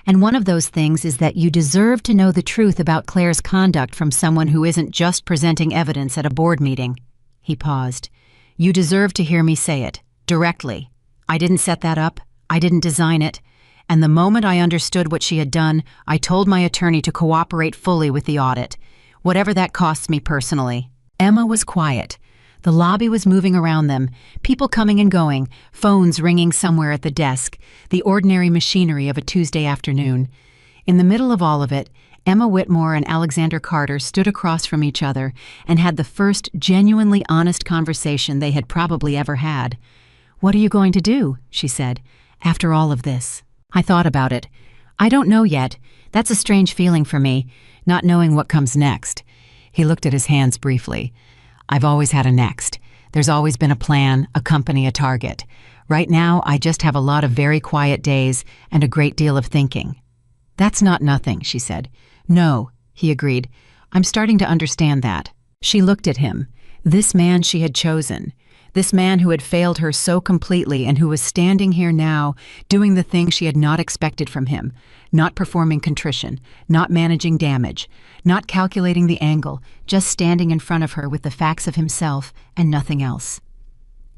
And one of those things is that you deserve to know the truth about Claire's conduct from someone who isn't just presenting evidence at a board meeting. He paused. You deserve to hear me say it, directly. I didn't set that up. I didn't design it. And the moment I understood what she had done, I told my attorney to cooperate fully with the audit, whatever that costs me personally. Emma was quiet. The lobby was moving around them, people coming and going, phones ringing somewhere at the desk, the ordinary machinery of a Tuesday afternoon. In the middle of all of it, Emma Whitmore and Alexander Carter stood across from each other and had the first genuinely honest conversation they had probably ever had. "What are you going to do?" she said, "after all of this?" I thought about it. I don't know yet. That's a strange feeling for me, not knowing what comes next. He looked at his hands briefly. I've always had a next. There's always been a plan, a company, a target. Right now, I just have a lot of very quiet days and a great deal of thinking. That's not nothing, she said. No, he agreed. I'm starting to understand that. She looked at him. This man she had chosen. This man who had failed her so completely and who was standing here now, doing the thing she had not expected from him, not performing contrition, not managing damage, not calculating the angle, just standing in front of her with the facts of himself and nothing else.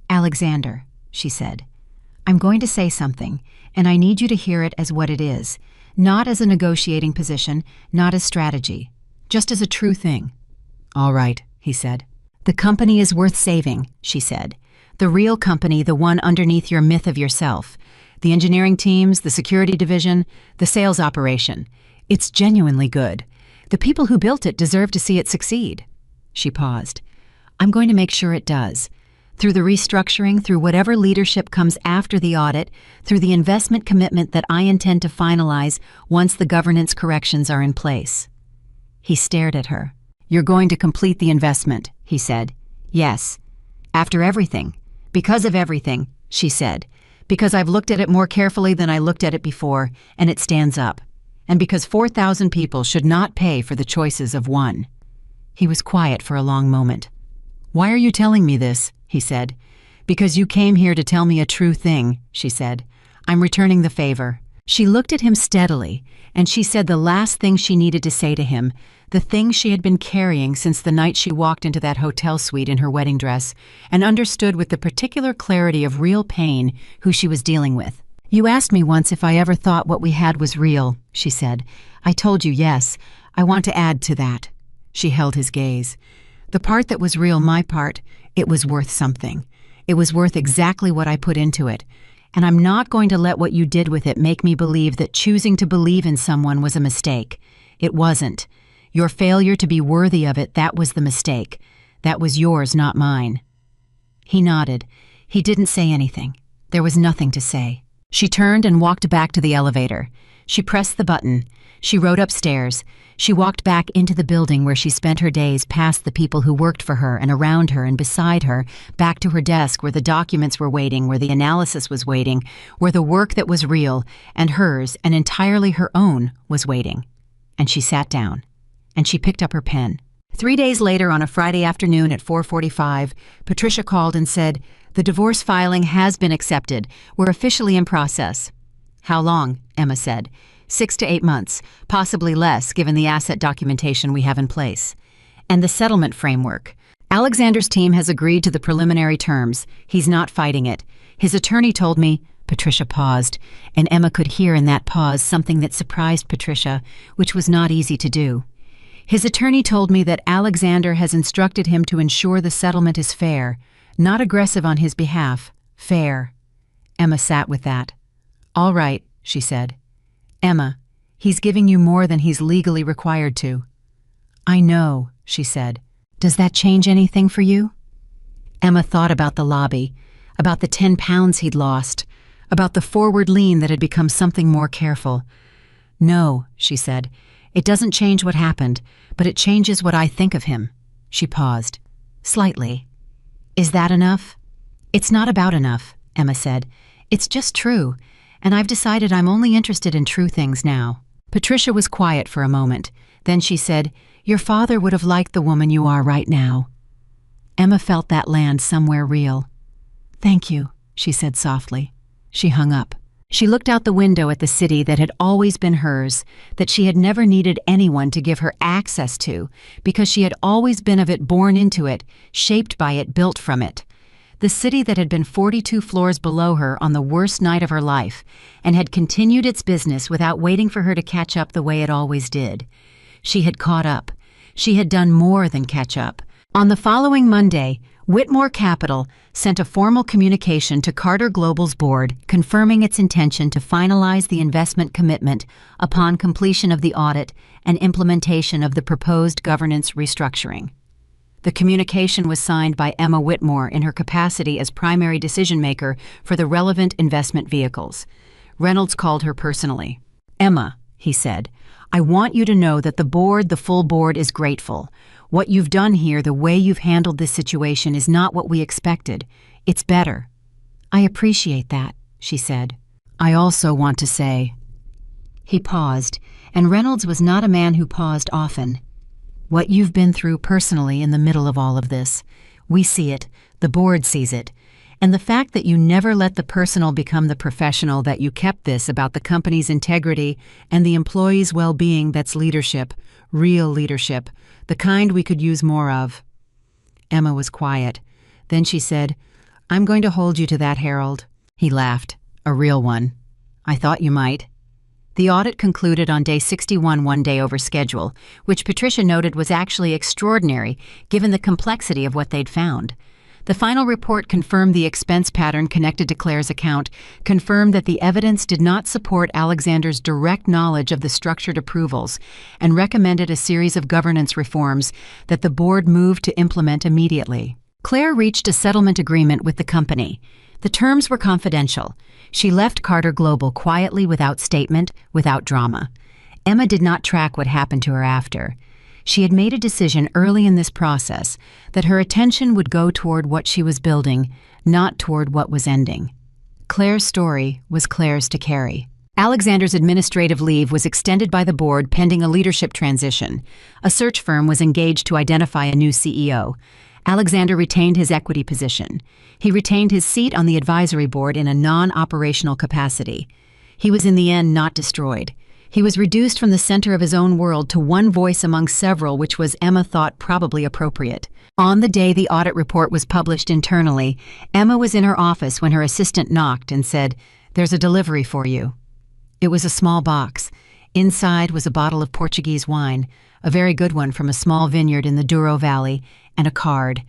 Alexander, she said, I'm going to say something, and I need you to hear it as what it is, not as a negotiating position, not as strategy, just as a true thing. All right, he said. The company is worth saving, she said. The real company, the one underneath your myth of yourself. The engineering teams, the security division, the sales operation. It's genuinely good. The people who built it deserve to see it succeed. She paused. I'm going to make sure it does. Through the restructuring, through whatever leadership comes after the audit, through the investment commitment that I intend to finalize once the governance corrections are in place. He stared at her. You're going to complete the investment, he said. Yes. After everything. Because of everything, she said. Because I've looked at it more carefully than I looked at it before, and it stands up. And because 4,000 people should not pay for the choices of one. He was quiet for a long moment. Why are you telling me this? He said. Because you came here to tell me a true thing, she said. I'm returning the favor. She looked at him steadily, and she said the last thing she needed to say to him, the thing she had been carrying since the night she walked into that hotel suite in her wedding dress, and understood with the particular clarity of real pain who she was dealing with. You asked me once if I ever thought what we had was real, she said. I told you yes. I want to add to that. She held his gaze. The part that was real, my part, it was worth something. It was worth exactly what I put into it. And I'm not going to let what you did with it make me believe that choosing to believe in someone was a mistake. It wasn't. Your failure to be worthy of it, that was the mistake. That was yours, not mine. He nodded. He didn't say anything. There was nothing to say. She turned and walked back to the elevator. She pressed the button. She rode upstairs. She walked back into the building where she spent her days, past the people who worked for her and around her and beside her, back to her desk where the documents were waiting, where the analysis was waiting, where the work that was real and hers and entirely her own was waiting. And she sat down. And she picked up her pen. 3 days later, on a Friday afternoon at 4:45, Patricia called and said, the divorce filing has been accepted. We're officially in process. How long? Emma said. 6 to 8 months, possibly less given the asset documentation we have in place. And the settlement framework. Alexander's team has agreed to the preliminary terms. He's not fighting it. His attorney told me. Patricia paused, and Emma could hear in that pause something that surprised Patricia, which was not easy to do. His attorney told me that Alexander has instructed him to ensure the settlement is fair, not aggressive on his behalf, fair. Emma sat with that. All right, she said. Emma, he's giving you more than he's legally required to. I know, she said. Does that change anything for you? Emma thought about the lobby, about the 10 pounds he'd lost, about the forward lean that had become something more careful. No, she said. It doesn't change what happened, but it changes what I think of him. She paused. Slightly. Is that enough? It's not about enough, Emma said. It's just true, and I've decided I'm only interested in true things now. Patricia was quiet for a moment. Then she said, "Your father would have liked the woman you are right now." Emma felt that land somewhere real. "Thank you," she said softly. She hung up. She looked out the window at the city that had always been hers, that she had never needed anyone to give her access to, because she had always been of it, born into it, shaped by it, built from it. The city that had been 42 floors below her on the worst night of her life, and had continued its business without waiting for her to catch up the way it always did. She had caught up. She had done more than catch up. On the following Monday, Whitmore Capital sent a formal communication to Carter Global's board confirming its intention to finalize the investment commitment upon completion of the audit and implementation of the proposed governance restructuring. The communication was signed by Emma Whitmore in her capacity as primary decision-maker for the relevant investment vehicles. Reynolds called her personally. "Emma," he said, "I want you to know that the full board is grateful. What you've done here, the way you've handled this situation, is not what we expected. It's better." "I appreciate that," she said. "I also want to say—" He paused, and Reynolds was not a man who paused often. "What you've been through personally in the middle of all of this. We see it, the board sees it. And the fact that you never let the personal become the professional, that you kept this about the company's integrity and the employees' well-being, that's leadership, real leadership, the kind we could use more of." Emma was quiet. Then she said, "I'm going to hold you to that, Harold." He laughed. "A real one. I thought you might." The audit concluded on day 61, one day over schedule, which Patricia noted was actually extraordinary given the complexity of what they'd found. The final report confirmed the expense pattern connected to Claire's account, confirmed that the evidence did not support Alexander's direct knowledge of the structured approvals, and recommended a series of governance reforms that the board moved to implement immediately. Claire reached a settlement agreement with the company. The terms were confidential. She left Carter Global quietly, without statement, without drama. Emma did not track what happened to her after. She had made a decision early in this process that her attention would go toward what she was building, not toward what was ending. Claire's story was Claire's to carry. Alexander's administrative leave was extended by the board pending a leadership transition. A search firm was engaged to identify a new CEO. Alexander retained his equity position. He retained his seat on the advisory board in a non-operational capacity. He was in the end not destroyed. He was reduced from the center of his own world to one voice among several, which was, Emma thought, probably appropriate. On the day the audit report was published internally, Emma was in her office when her assistant knocked and said, "There's a delivery for you." It was a small box. Inside was a bottle of Portuguese wine, a very good one from a small vineyard in the Douro Valley, and a card.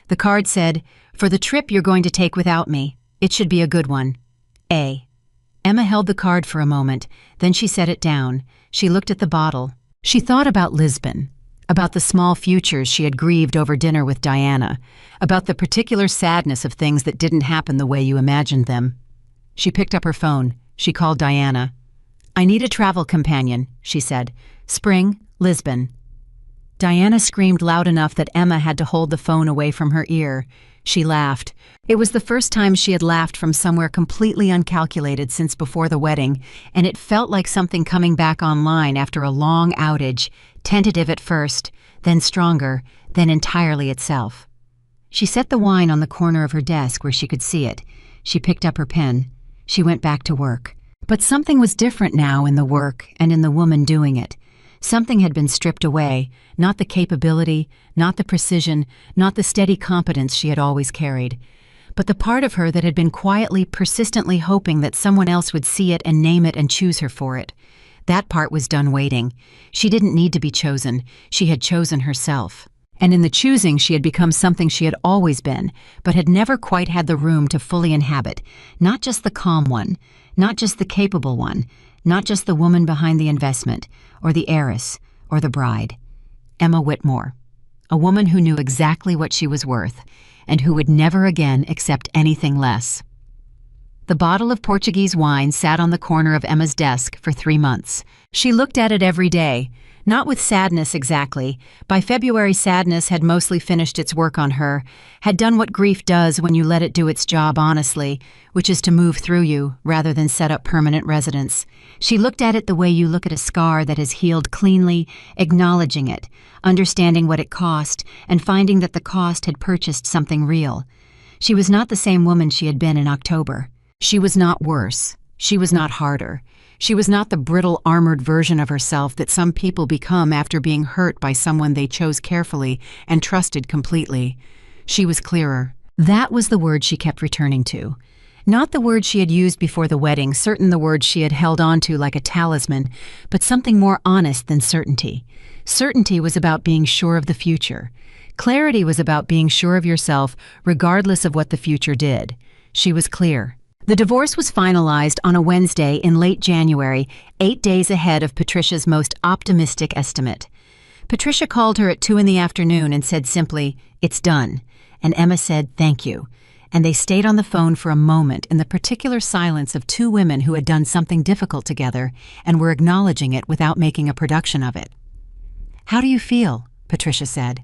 The card said, "For the trip you're going to take without me, it should be a good one. A." Emma held the card for a moment, then she set it down. She looked at the bottle. She thought about Lisbon, about the small futures she had grieved over dinner with Diana, about the particular sadness of things that didn't happen the way you imagined them. She picked up her phone. She called Diana. "I need a travel companion," she said. "Spring, Lisbon." Diana screamed loud enough that Emma had to hold the phone away from her ear. She laughed. It was the first time she had laughed from somewhere completely uncalculated since before the wedding, and it felt like something coming back online after a long outage, tentative at first, then stronger, then entirely itself. She set the wine on the corner of her desk where she could see it. She picked up her pen. She went back to work. But something was different now in the work and in the woman doing it. Something had been stripped away, not the capability, not the precision, not the steady competence she had always carried, but the part of her that had been quietly, persistently hoping that someone else would see it and name it and choose her for it. That part was done waiting. She didn't need to be chosen. She had chosen herself. And in the choosing, she had become something she had always been, but had never quite had the room to fully inhabit. Not just the calm one, not just the capable one, not just the woman behind the investment, or the heiress, or the bride. Emma Whitmore, a woman who knew exactly what she was worth, and who would never again accept anything less. The bottle of Portuguese wine sat on the corner of Emma's desk for 3 months. She looked at it every day, not with sadness exactly. By February, sadness had mostly finished its work on her, had done what grief does when you let it do its job honestly, which is to move through you rather than set up permanent residence. She looked at it the way you look at a scar that has healed cleanly, acknowledging it, understanding what it cost, and finding that the cost had purchased something real. She was not the same woman she had been in October. She was not worse. She was not harder. She was not the brittle, armored version of herself that some people become after being hurt by someone they chose carefully and trusted completely. She was clearer. That was the word she kept returning to. Not the word she had used before the wedding, certain the word she had held on to like a talisman, but something more honest than certainty. Certainty was about being sure of the future. Clarity was about being sure of yourself, regardless of what the future did. She was clear. The divorce was finalized on a Wednesday in late January, 8 days ahead of Patricia's most optimistic estimate. Patricia called her at 2 in the afternoon and said simply, "It's done." And Emma said, "Thank you." And they stayed on the phone for a moment in the particular silence of two women who had done something difficult together and were acknowledging it without making a production of it. "How do you feel?" Patricia said.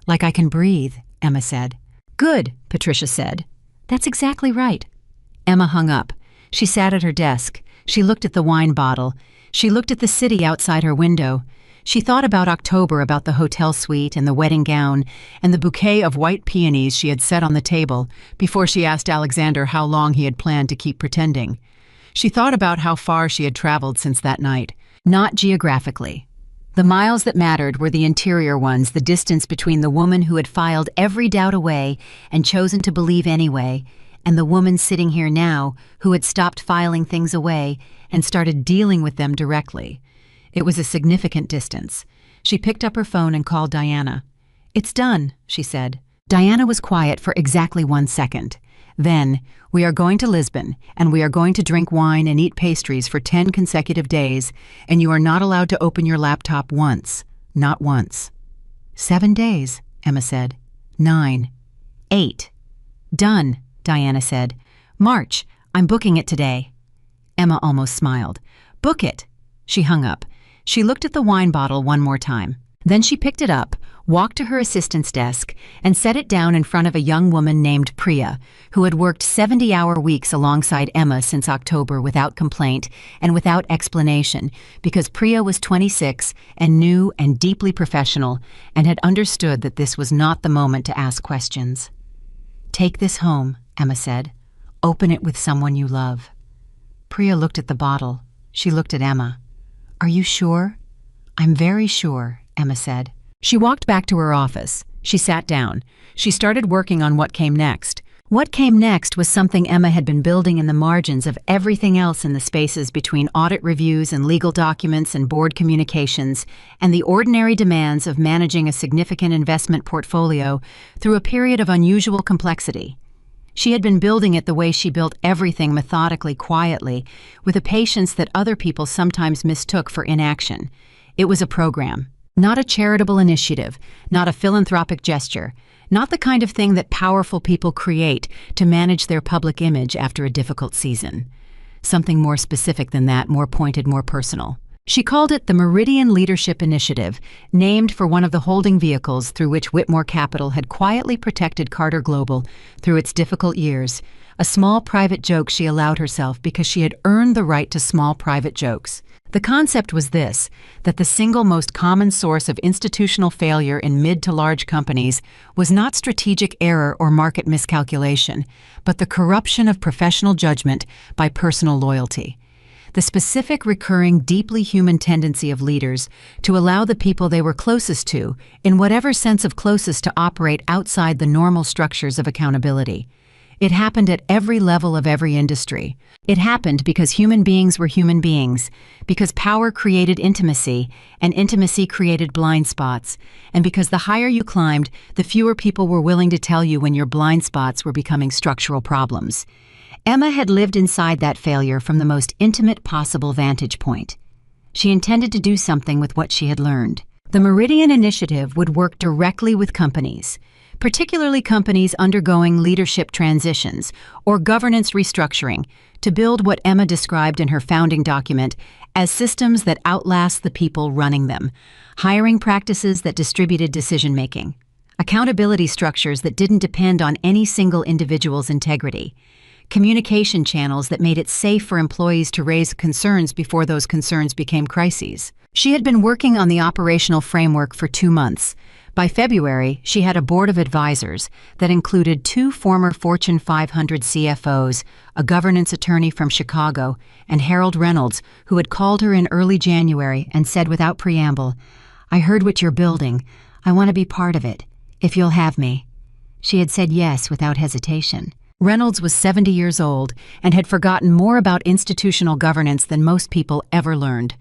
"Like I can breathe," Emma said. "Good," Patricia said. "That's exactly right." Emma hung up. She sat at her desk. She looked at the wine bottle. She looked at the city outside her window. She thought about October, about the hotel suite and the wedding gown and the bouquet of white peonies she had set on the table before she asked Alexander how long he had planned to keep pretending. She thought about how far she had traveled since that night. Not geographically. The miles that mattered were the interior ones, the distance between the woman who had filed every doubt away and chosen to believe anyway, and the woman sitting here now who had stopped filing things away and started dealing with them directly. It was a significant distance. She picked up her phone and called Diana. "It's done," she said. Diana was quiet for exactly 1 second. Then, "We are going to Lisbon, and we are going to drink wine and eat pastries for 10 consecutive days, and you are not allowed to open your laptop once. Not once." 7 days, Emma said. 9. 8. "Done," Diana said. "March, I'm booking it today." Emma almost smiled. "Book it." She hung up. She looked at the wine bottle one more time. Then she picked it up, walked to her assistant's desk, and set it down in front of a young woman named Priya, who had worked 70-hour weeks alongside Emma since October without complaint and without explanation, because Priya was 26 and new and deeply professional and had understood that this was not the moment to ask questions. "Take this home," Emma said. "Open it with someone you love." Priya looked at the bottle. She looked at Emma. "Are you sure?" "I'm very sure," Emma said. She walked back to her office. She sat down. She started working on what came next. What came next was something Emma had been building in the margins of everything else in the spaces between audit reviews and legal documents and board communications and the ordinary demands of managing a significant investment portfolio through a period of unusual complexity. She had been building it the way she built everything, methodically, quietly, with a patience that other people sometimes mistook for inaction. It was a program, not a charitable initiative, not a philanthropic gesture, not the kind of thing that powerful people create to manage their public image after a difficult season. Something more specific than that, more pointed, more personal. She called it the Meridian Leadership Initiative, named for one of the holding vehicles through which Whitmore Capital had quietly protected Carter Global through its difficult years, a small private joke she allowed herself because she had earned the right to small private jokes. The concept was this, that the single most common source of institutional failure in mid to large companies was not strategic error or market miscalculation, but the corruption of professional judgment by personal loyalty. The specific, recurring, deeply human tendency of leaders to allow the people they were closest to, in whatever sense of closest, to operate outside the normal structures of accountability. It happened at every level of every industry. It happened because human beings were human beings, because power created intimacy, and intimacy created blind spots, and because the higher you climbed, the fewer people were willing to tell you when your blind spots were becoming structural problems. Emma had lived inside that failure from the most intimate possible vantage point. She intended to do something with what she had learned. The Meridian Initiative would work directly with companies, particularly companies undergoing leadership transitions or governance restructuring, to build what Emma described in her founding document as systems that outlast the people running them, hiring practices that distributed decision-making, accountability structures that didn't depend on any single individual's integrity, communication channels that made it safe for employees to raise concerns before those concerns became crises. She had been working on the operational framework for 2 months. By February, she had a board of advisors that included 2 former Fortune 500 CFOs, a governance attorney from Chicago, and Harold Reynolds, who had called her in early January and said without preamble, "I heard what you're building. I want to be part of it, if you'll have me." She had said yes without hesitation. Reynolds was 70 years old and had forgotten more about institutional governance than most people ever learned.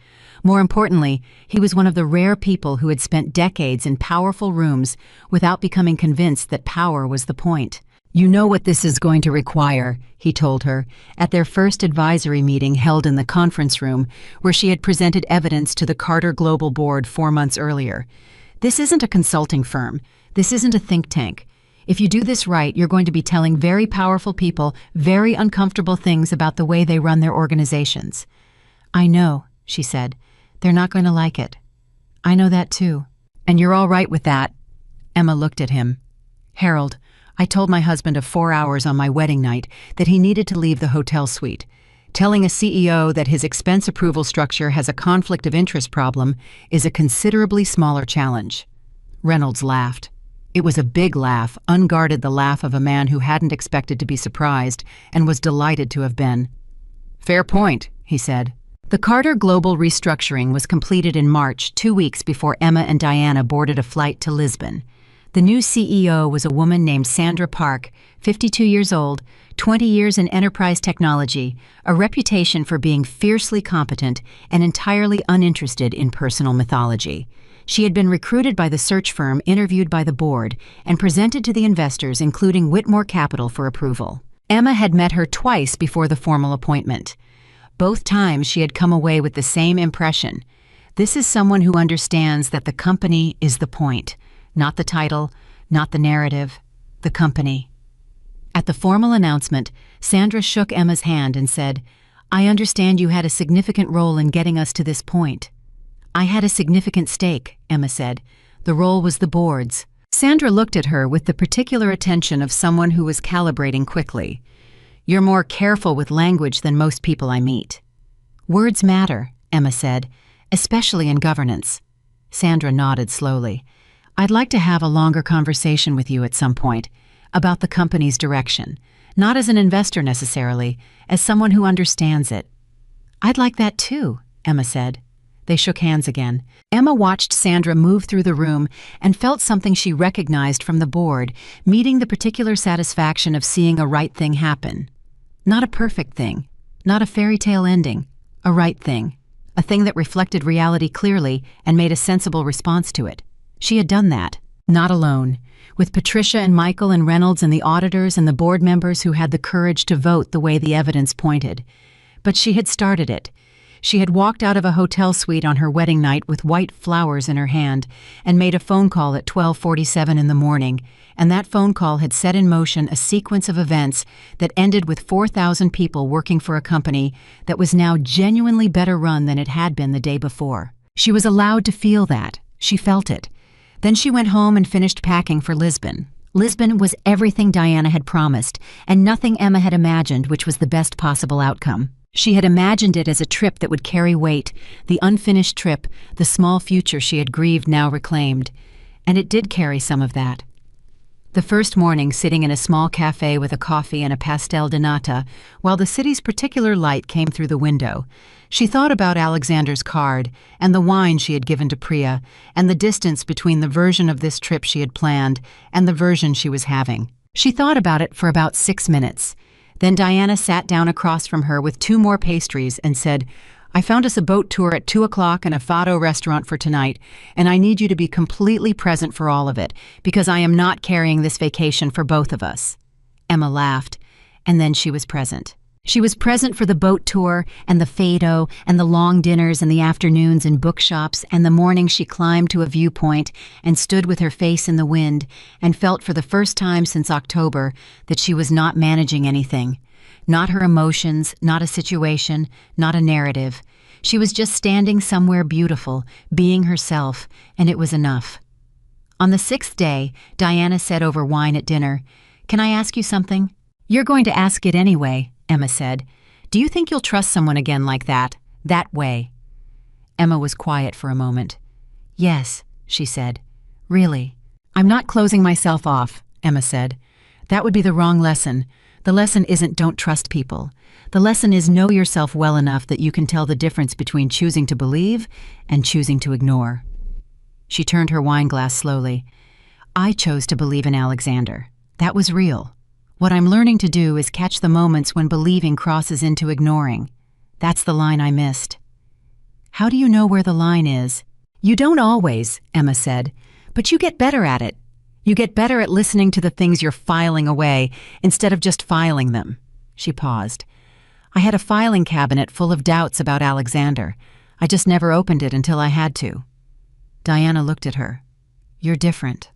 More importantly, he was one of the rare people who had spent decades in powerful rooms without becoming convinced that power was the point. "You know what this is going to require," he told her, at their first advisory meeting held in the conference room where she had presented evidence to the Carter Global Board 4 months earlier. "This isn't a consulting firm. This isn't a think tank. If you do this right, you're going to be telling very powerful people very uncomfortable things about the way they run their organizations." "I know," she said. "They're not going to like it." "I know that too." "And you're all right with that?" Emma looked at him. "Harold, I told my husband of 4 hours on my wedding night that he needed to leave the hotel suite. Telling a CEO that his expense approval structure has a conflict of interest problem is a considerably smaller challenge." Reynolds laughed. It was a big laugh, unguarded, the laugh of a man who hadn't expected to be surprised and was delighted to have been. "Fair point," he said. The Carter Global restructuring was completed in March, 2 weeks before Emma and Diana boarded a flight to Lisbon. The new CEO was a woman named Sandra Park, 52 years old, 20 years in enterprise technology, a reputation for being fiercely competent and entirely uninterested in personal mythology. She had been recruited by the search firm, interviewed by the board, and presented to the investors, including Whitmore Capital, for approval. Emma had met her twice before the formal appointment. Both times she had come away with the same impression. This is someone who understands that the company is the point, not the title, not the narrative, the company. At the formal announcement, Sandra shook Emma's hand and said, "I understand you had a significant role in getting us to this point." "I had a significant stake," Emma said. "The role was the board's." Sandra looked at her with the particular attention of someone who was calibrating quickly. "You're more careful with language than most people I meet." "Words matter," Emma said, "especially in governance." Sandra nodded slowly. "I'd like to have a longer conversation with you at some point about the company's direction, not as an investor necessarily, as someone who understands it." "I'd like that too," Emma said. They shook hands again. Emma watched Sandra move through the room and felt something she recognized from the board, meeting the particular satisfaction of seeing a right thing happen. Not a perfect thing, not a fairy tale ending, a right thing, a thing that reflected reality clearly and made a sensible response to it. She had done that, not alone, with Patricia and Michael and Reynolds and the auditors and the board members who had the courage to vote the way the evidence pointed. But she had started it. She had walked out of a hotel suite on her wedding night with white flowers in her hand and made a phone call at 12:47 in the morning, and that phone call had set in motion a sequence of events that ended with 4,000 people working for a company that was now genuinely better run than it had been the day before. She was allowed to feel that. She felt it. Then she went home and finished packing for Lisbon. Lisbon was everything Diana had promised, and nothing Emma had imagined, which was the best possible outcome. She had imagined it as a trip that would carry weight, the unfinished trip, the small future she had grieved now reclaimed. And it did carry some of that. The first morning, sitting in a small cafe with a coffee and a pastel de nata, while the city's particular light came through the window, she thought about Alexander's card and the wine she had given to Priya and the distance between the version of this trip she had planned and the version she was having. She thought about it for about 6 minutes. Then Diana sat down across from her with 2 more pastries and said, "I found us a boat tour at 2 o'clock and a fado restaurant for tonight, and I need you to be completely present for all of it, because I am not carrying this vacation for both of us." Emma laughed, and then she was present. She was present for the boat tour and the fado and the long dinners and the afternoons in bookshops and the mornings she climbed to a viewpoint and stood with her face in the wind and felt for the first time since October that she was not managing anything. Not her emotions, not a situation, not a narrative. She was just standing somewhere beautiful, being herself, and it was enough. On the 6th day, Diana said over wine at dinner, "Can I ask you something?" "You're going to ask it anyway," Emma said. "Do you think you'll trust someone again like that way?" Emma was quiet for a moment. "Yes," she said. "Really." "I'm not closing myself off," Emma said. "That would be the wrong lesson. The lesson isn't don't trust people. The lesson is know yourself well enough that you can tell the difference between choosing to believe and choosing to ignore." She turned her wine glass slowly. "I chose to believe in Alexander. That was real. What I'm learning to do is catch the moments when believing crosses into ignoring. That's the line I missed." "How do you know where the line is?" "You don't always," Emma said, "but you get better at it. You get better at listening to the things you're filing away instead of just filing them." She paused. "I had a filing cabinet full of doubts about Alexander. I just never opened it until I had to." Diana looked at her. "You're different."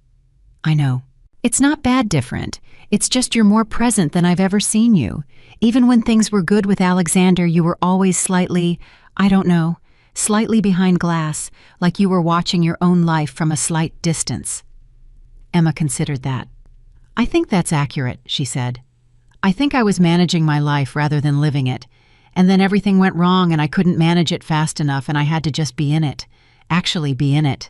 "I know. It's not bad different. It's just you're more present than I've ever seen you. Even when things were good with Alexander, you were always slightly, I don't know, slightly behind glass, like you were watching your own life from a slight distance." Emma considered that. "I think that's accurate," she said. "I think I was managing my life rather than living it. And then everything went wrong and I couldn't manage it fast enough and I had to just be in it. Actually be in it.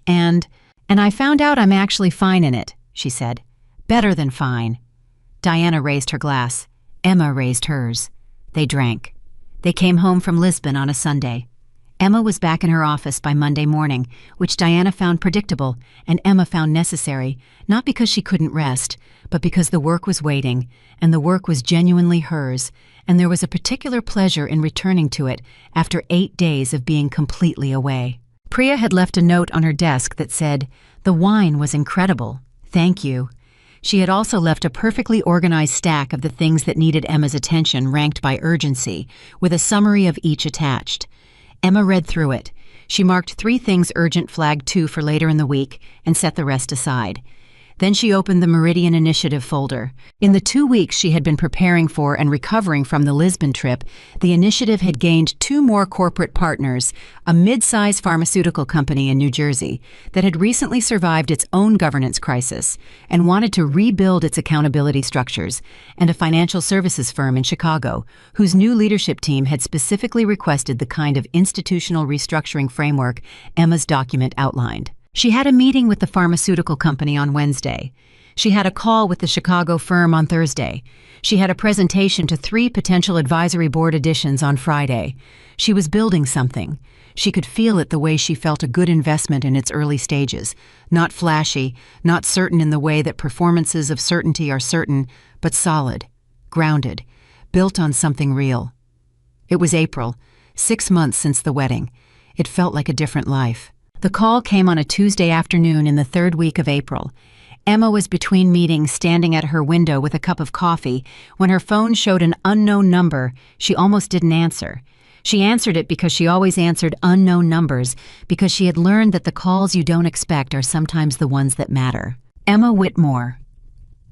And I found out I'm actually fine in it," she said. "Better than fine." Diana raised her glass. Emma raised hers. They drank. They came home from Lisbon on a Sunday. Emma was back in her office by Monday morning, which Diana found predictable and Emma found necessary, not because she couldn't rest, but because the work was waiting, and the work was genuinely hers, and there was a particular pleasure in returning to it after 8 days of being completely away. Priya had left a note on her desk that said, "The wine was incredible. Thank you." She had also left a perfectly organized stack of the things that needed Emma's attention ranked by urgency, with a summary of each attached. Emma read through it. She marked 3 things urgent flag 2 for later in the week and set the rest aside. Then she opened the Meridian Initiative folder. In the 2 weeks she had been preparing for and recovering from the Lisbon trip, the initiative had gained 2 more corporate partners, a mid-size pharmaceutical company in New Jersey that had recently survived its own governance crisis and wanted to rebuild its accountability structures, and a financial services firm in Chicago, whose new leadership team had specifically requested the kind of institutional restructuring framework Emma's document outlined. She had a meeting with the pharmaceutical company on Wednesday. She had a call with the Chicago firm on Thursday. She had a presentation to 3 potential advisory board additions on Friday. She was building something. She could feel it the way she felt a good investment in its early stages. Not flashy, not certain in the way that performances of certainty are certain, but solid, grounded, built on something real. It was April, 6 months since the wedding. It felt like a different life. The call came on a Tuesday afternoon in the 3rd week of April. Emma was between meetings standing at her window with a cup of coffee when her phone showed an unknown number she almost didn't answer. She answered it because she always answered unknown numbers, because she had learned that the calls you don't expect are sometimes the ones that matter. Emma Whitmore.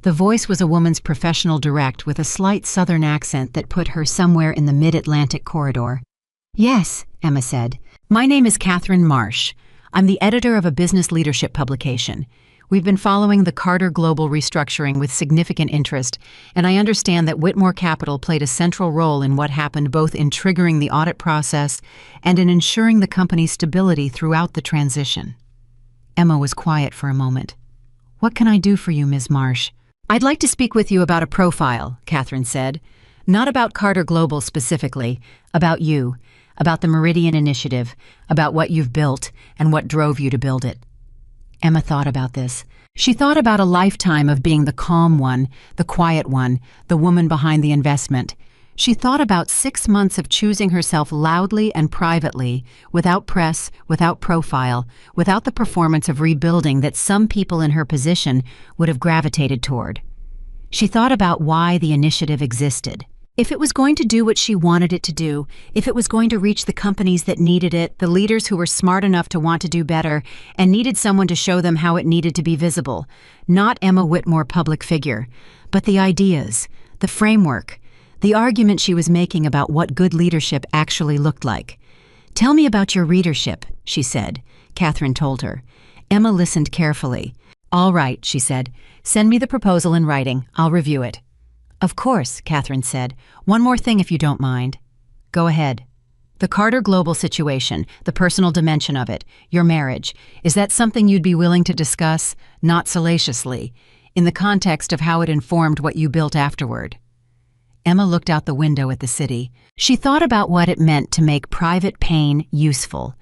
The voice was a woman's professional direct with a slight southern accent that put her somewhere in the mid-Atlantic corridor. "Yes," Emma said. "My name is Catherine Marsh. I'm the editor of a business leadership publication. We've been following the Carter Global restructuring with significant interest, and I understand that Whitmore Capital played a central role in what happened, both in triggering the audit process and in ensuring the company's stability throughout the transition." Emma was quiet for a moment. "What can I do for you, Ms. Marsh?" "I'd like to speak with you about a profile," Catherine said. "Not about Carter Global specifically, about you. About the Meridian Initiative, about what you've built and what drove you to build it." Emma thought about this. She thought about a lifetime of being the calm one, the quiet one, the woman behind the investment. She thought about 6 months of choosing herself loudly and privately, without press, without profile, without the performance of rebuilding that some people in her position would have gravitated toward. She thought about why the initiative existed. If it was going to do what she wanted it to do, if it was going to reach the companies that needed it, the leaders who were smart enough to want to do better, and needed someone to show them how it needed to be visible, not Emma Whitmore, public figure, but the ideas, the framework, the argument she was making about what good leadership actually looked like. "Tell me about your readership," she said. Catherine told her. Emma listened carefully. "All right," she said. "Send me the proposal in writing. I'll review it." "Of course," Catherine said. "One more thing if you don't mind." "Go ahead." "The Carter Global situation, the personal dimension of it, your marriage, is that something you'd be willing to discuss, not salaciously, in the context of how it informed what you built afterward?" Emma looked out the window at the city. She thought about what it meant to make private pain useful,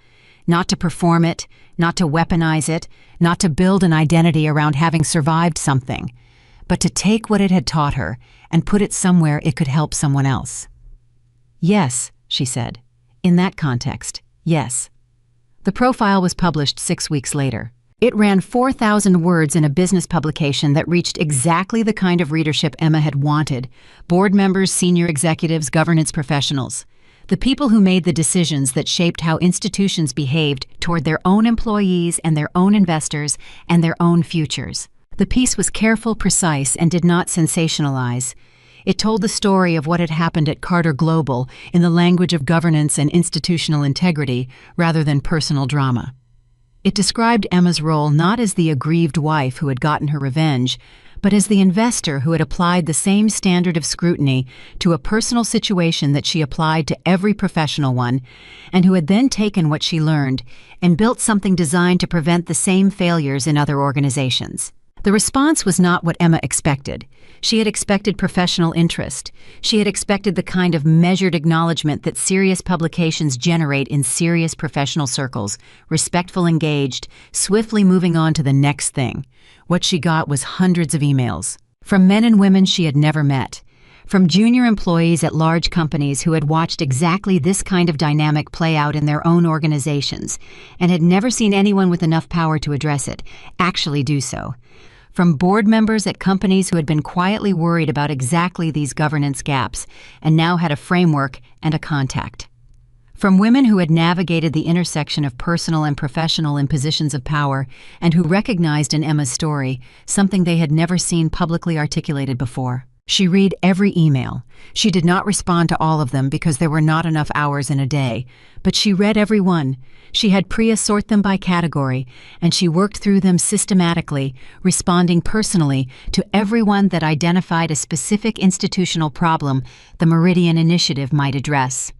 not to perform it, not to weaponize it, not to build an identity around having survived something, but to take what it had taught her and put it somewhere it could help someone else. "Yes," she said. "In that context, yes." The profile was published 6 weeks later. It ran 4,000 words in a business publication that reached exactly the kind of readership Emma had wanted: board members, senior executives, governance professionals. The people who made the decisions that shaped how institutions behaved toward their own employees and their own investors and their own futures. The piece was careful, precise, and did not sensationalize. It told the story of what had happened at Carter Global in the language of governance and institutional integrity rather than personal drama. It described Emma's role not as the aggrieved wife who had gotten her revenge, but as the investor who had applied the same standard of scrutiny to a personal situation that she applied to every professional one, and who had then taken what she learned and built something designed to prevent the same failures in other organizations. The response was not what Emma expected. She had expected professional interest. She had expected the kind of measured acknowledgement that serious publications generate in serious professional circles, respectful, engaged, swiftly moving on to the next thing. What she got was hundreds of emails. From men and women she had never met. From junior employees at large companies who had watched exactly this kind of dynamic play out in their own organizations and had never seen anyone with enough power to address it actually do so. From board members at companies who had been quietly worried about exactly these governance gaps and now had a framework and a contact. From women who had navigated the intersection of personal and professional in positions of power and who recognized in Emma's story something they had never seen publicly articulated before. She read every email. She did not respond to all of them because there were not enough hours in a day, but she read every one. She had Priya sort them by category, and she worked through them systematically, responding personally to everyone that identified a specific institutional problem the Meridian Initiative might address.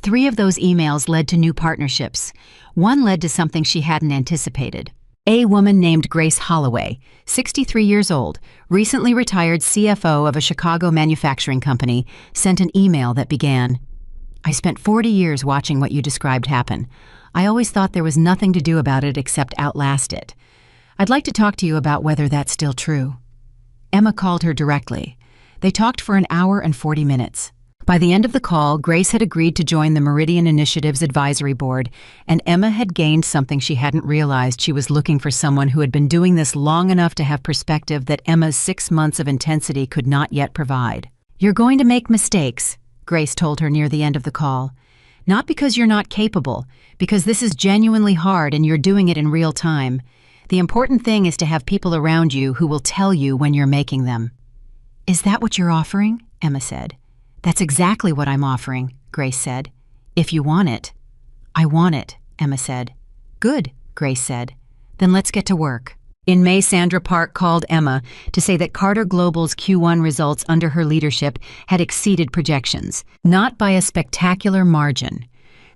3 of those emails led to new partnerships. One led to something she hadn't anticipated. A woman named Grace Holloway, 63 years old, recently retired CFO of a Chicago manufacturing company, sent an email that began, "I spent 40 years watching what you described happen. I always thought there was nothing to do about it except outlast it. I'd like to talk to you about whether that's still true." Emma called her directly. They talked for an hour and 40 minutes. By the end of the call, Grace had agreed to join the Meridian Initiative's advisory board, and Emma had gained something she hadn't realized. She was looking for someone who had been doing this long enough to have perspective that Emma's 6 months of intensity could not yet provide. "You're going to make mistakes," Grace told her near the end of the call. "Not because you're not capable, because this is genuinely hard and you're doing it in real time. The important thing is to have people around you who will tell you when you're making them." "Is that what you're offering?" Emma said. "That's exactly what I'm offering," Grace said. "If you want it." "I want it," Emma said. "Good," Grace said. "Then let's get to work." In May, Sandra Park called Emma to say that Carter Global's Q1 results under her leadership had exceeded projections, not by a spectacular margin.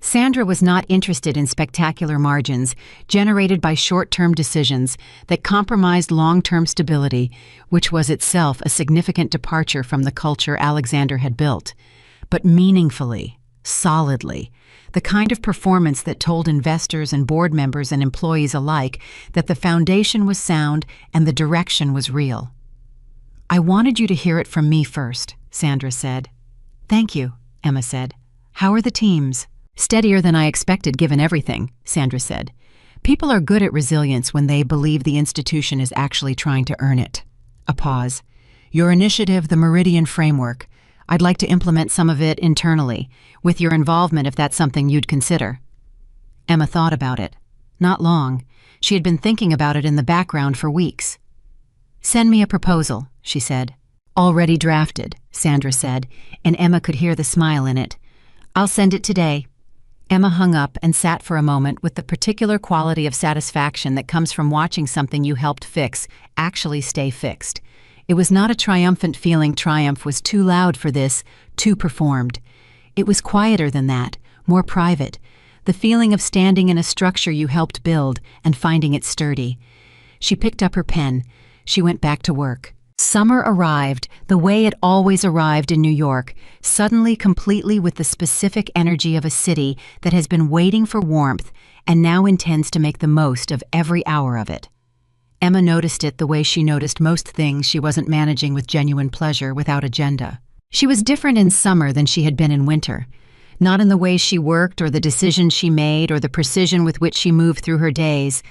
Sandra was not interested in spectacular margins generated by short-term decisions that compromised long-term stability, which was itself a significant departure from the culture Alexander had built, but meaningfully, solidly, the kind of performance that told investors and board members and employees alike that the foundation was sound and the direction was real. "I wanted you to hear it from me first," Sandra said. "Thank you," Emma said. "How are the teams?" "Steadier than I expected given everything," Sandra said. "People are good at resilience when they believe the institution is actually trying to earn it." A pause. "Your initiative, the Meridian Framework. I'd like to implement some of it internally, with your involvement if that's something you'd consider." Emma thought about it. Not long. She had been thinking about it in the background for weeks. "Send me a proposal," she said. "Already drafted," Sandra said, and Emma could hear the smile in it. "I'll send it today." Emma hung up and sat for a moment with the particular quality of satisfaction that comes from watching something you helped fix actually stay fixed. It was not a triumphant feeling. Triumph was too loud for this, too performed. It was quieter than that, more private. The feeling of standing in a structure you helped build and finding it sturdy. She picked up her pen. She went back to work. Summer arrived, the way it always arrived in New York, suddenly, completely, with the specific energy of a city that has been waiting for warmth and now intends to make the most of every hour of it. Emma noticed it the way she noticed most things she wasn't managing with genuine pleasure, without agenda. She was different in summer than she had been in winter. Not in the way she worked or the decisions she made or the precision with which she moved through her days,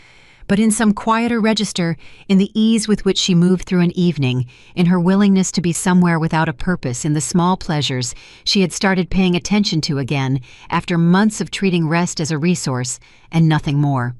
but in some quieter register, in the ease with which she moved through an evening, in her willingness to be somewhere without a purpose, in the small pleasures she had started paying attention to again after months of treating rest as a resource and nothing more.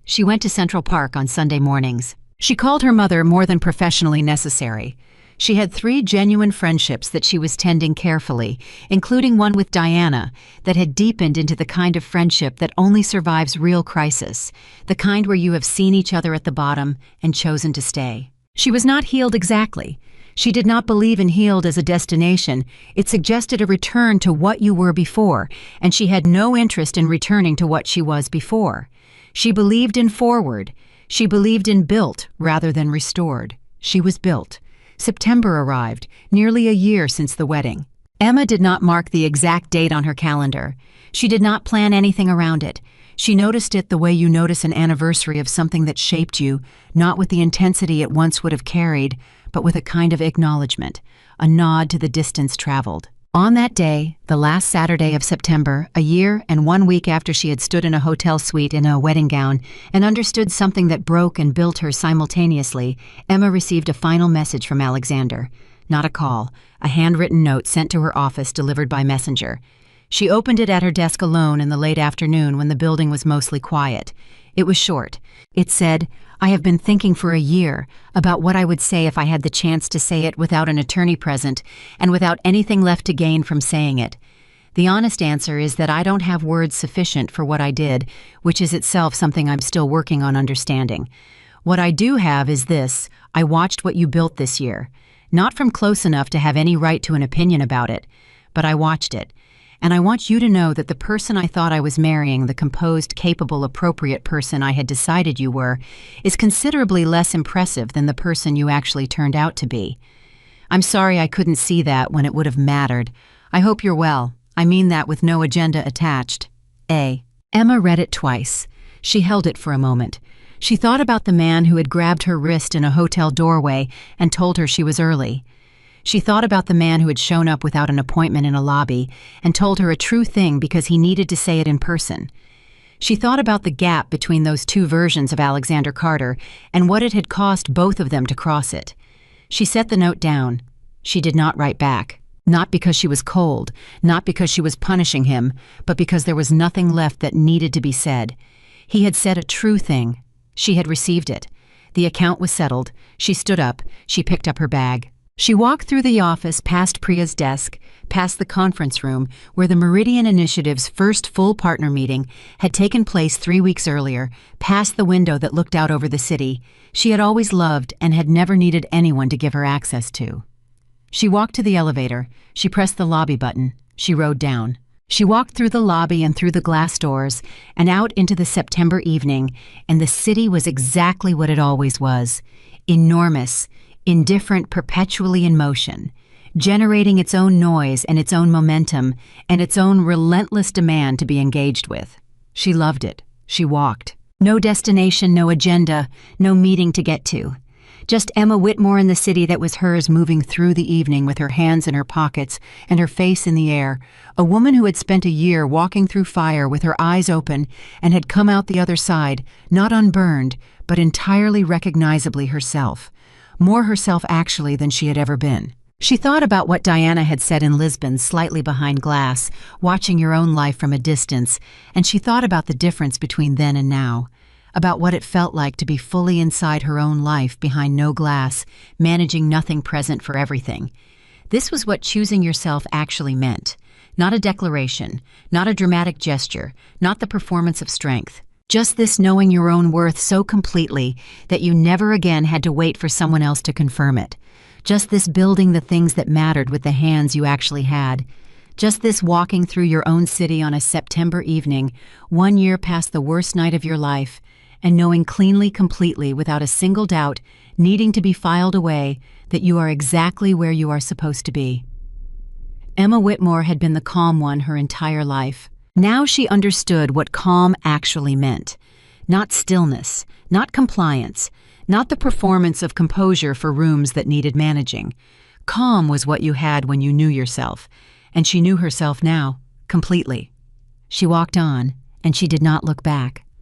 She went to Central Park on Sunday mornings. She called her mother more than professionally necessary. She had 3 genuine friendships that she was tending carefully, including one with Diana, that had deepened into the kind of friendship that only survives real crisis, the kind where you have seen each other at the bottom and chosen to stay. She was not healed exactly. She did not believe in healed as a destination. It suggested a return to what you were before, and she had no interest in returning to what she was before. She believed in forward. She believed in built rather than restored. She was built. September arrived, nearly a year since the wedding. Emma did not mark the exact date on her calendar. She did not plan anything around it. She noticed it the way you notice an anniversary of something that shaped you, not with the intensity it once would have carried, but with a kind of acknowledgement, a nod to the distance traveled. On that day, the last Saturday of September, a year and 1 week after she had stood in a hotel suite in a wedding gown and understood something that broke and built her simultaneously, Emma received a final message from Alexander. Not a call, a handwritten note sent to her office delivered by messenger. She opened it at her desk alone in the late afternoon when the building was mostly quiet. It was short. It said, "I have been thinking for a year about what I would say if I had the chance to say it without an attorney present and without anything left to gain from saying it. The honest answer is that I don't have words sufficient for what I did, which is itself something I'm still working on understanding. What I do have is this: I watched what you built this year. Not from close enough to have any right to an opinion about it, but I watched it. And I want you to know that the person I thought I was marrying, the composed, capable, appropriate person I had decided you were, is considerably less impressive than the person you actually turned out to be. I'm sorry I couldn't see that when it would have mattered. I hope you're well. I mean that with no agenda attached. A." Emma read it twice. She held it for a moment. She thought about the man who had grabbed her wrist in a hotel doorway and told her she was early. She thought about the man who had shown up without an appointment in a lobby and told her a true thing because he needed to say it in person. She thought about the gap between those 2 versions of Alexander Carter and what it had cost both of them to cross it. She set the note down. She did not write back. Not because she was cold, not because she was punishing him, but because there was nothing left that needed to be said. He had said a true thing. She had received it. The account was settled. She stood up. She picked up her bag. She walked through the office, past Priya's desk, past the conference room where the Meridian Initiative's first full partner meeting had taken place 3 weeks earlier, past the window that looked out over the city she had always loved and had never needed anyone to give her access to. She walked to the elevator. She pressed the lobby button. She rode down. She walked through the lobby and through the glass doors and out into the September evening, and the city was exactly what it always was: enormous, indifferent, perpetually in motion, generating its own noise and its own momentum and its own relentless demand to be engaged with. She loved it. She walked. No destination, no agenda, no meeting to get to. Just Emma Whitmore in the city that was hers, moving through the evening with her hands in her pockets and her face in the air, a woman who had spent a year walking through fire with her eyes open and had come out the other side, not unburned, but entirely recognizably herself. More herself actually than she had ever been. She thought about what Diana had said in Lisbon, slightly behind glass, watching your own life from a distance, and she thought about the difference between then and now, about what it felt like to be fully inside her own life behind no glass, managing nothing present for everything. This was what choosing yourself actually meant. Not a declaration, not a dramatic gesture, not the performance of strength. Just this knowing your own worth so completely that you never again had to wait for someone else to confirm it. Just this building the things that mattered with the hands you actually had. Just this walking through your own city on a September evening, 1 year past the worst night of your life, and knowing cleanly, completely, without a single doubt, needing to be filed away, that you are exactly where you are supposed to be. Emma Whitmore had been the calm one her entire life. Now she understood what calm actually meant. Not stillness, not compliance, not the performance of composure for rooms that needed managing. Calm was what you had when you knew yourself, and she knew herself now, completely. She walked on, and she did not look back.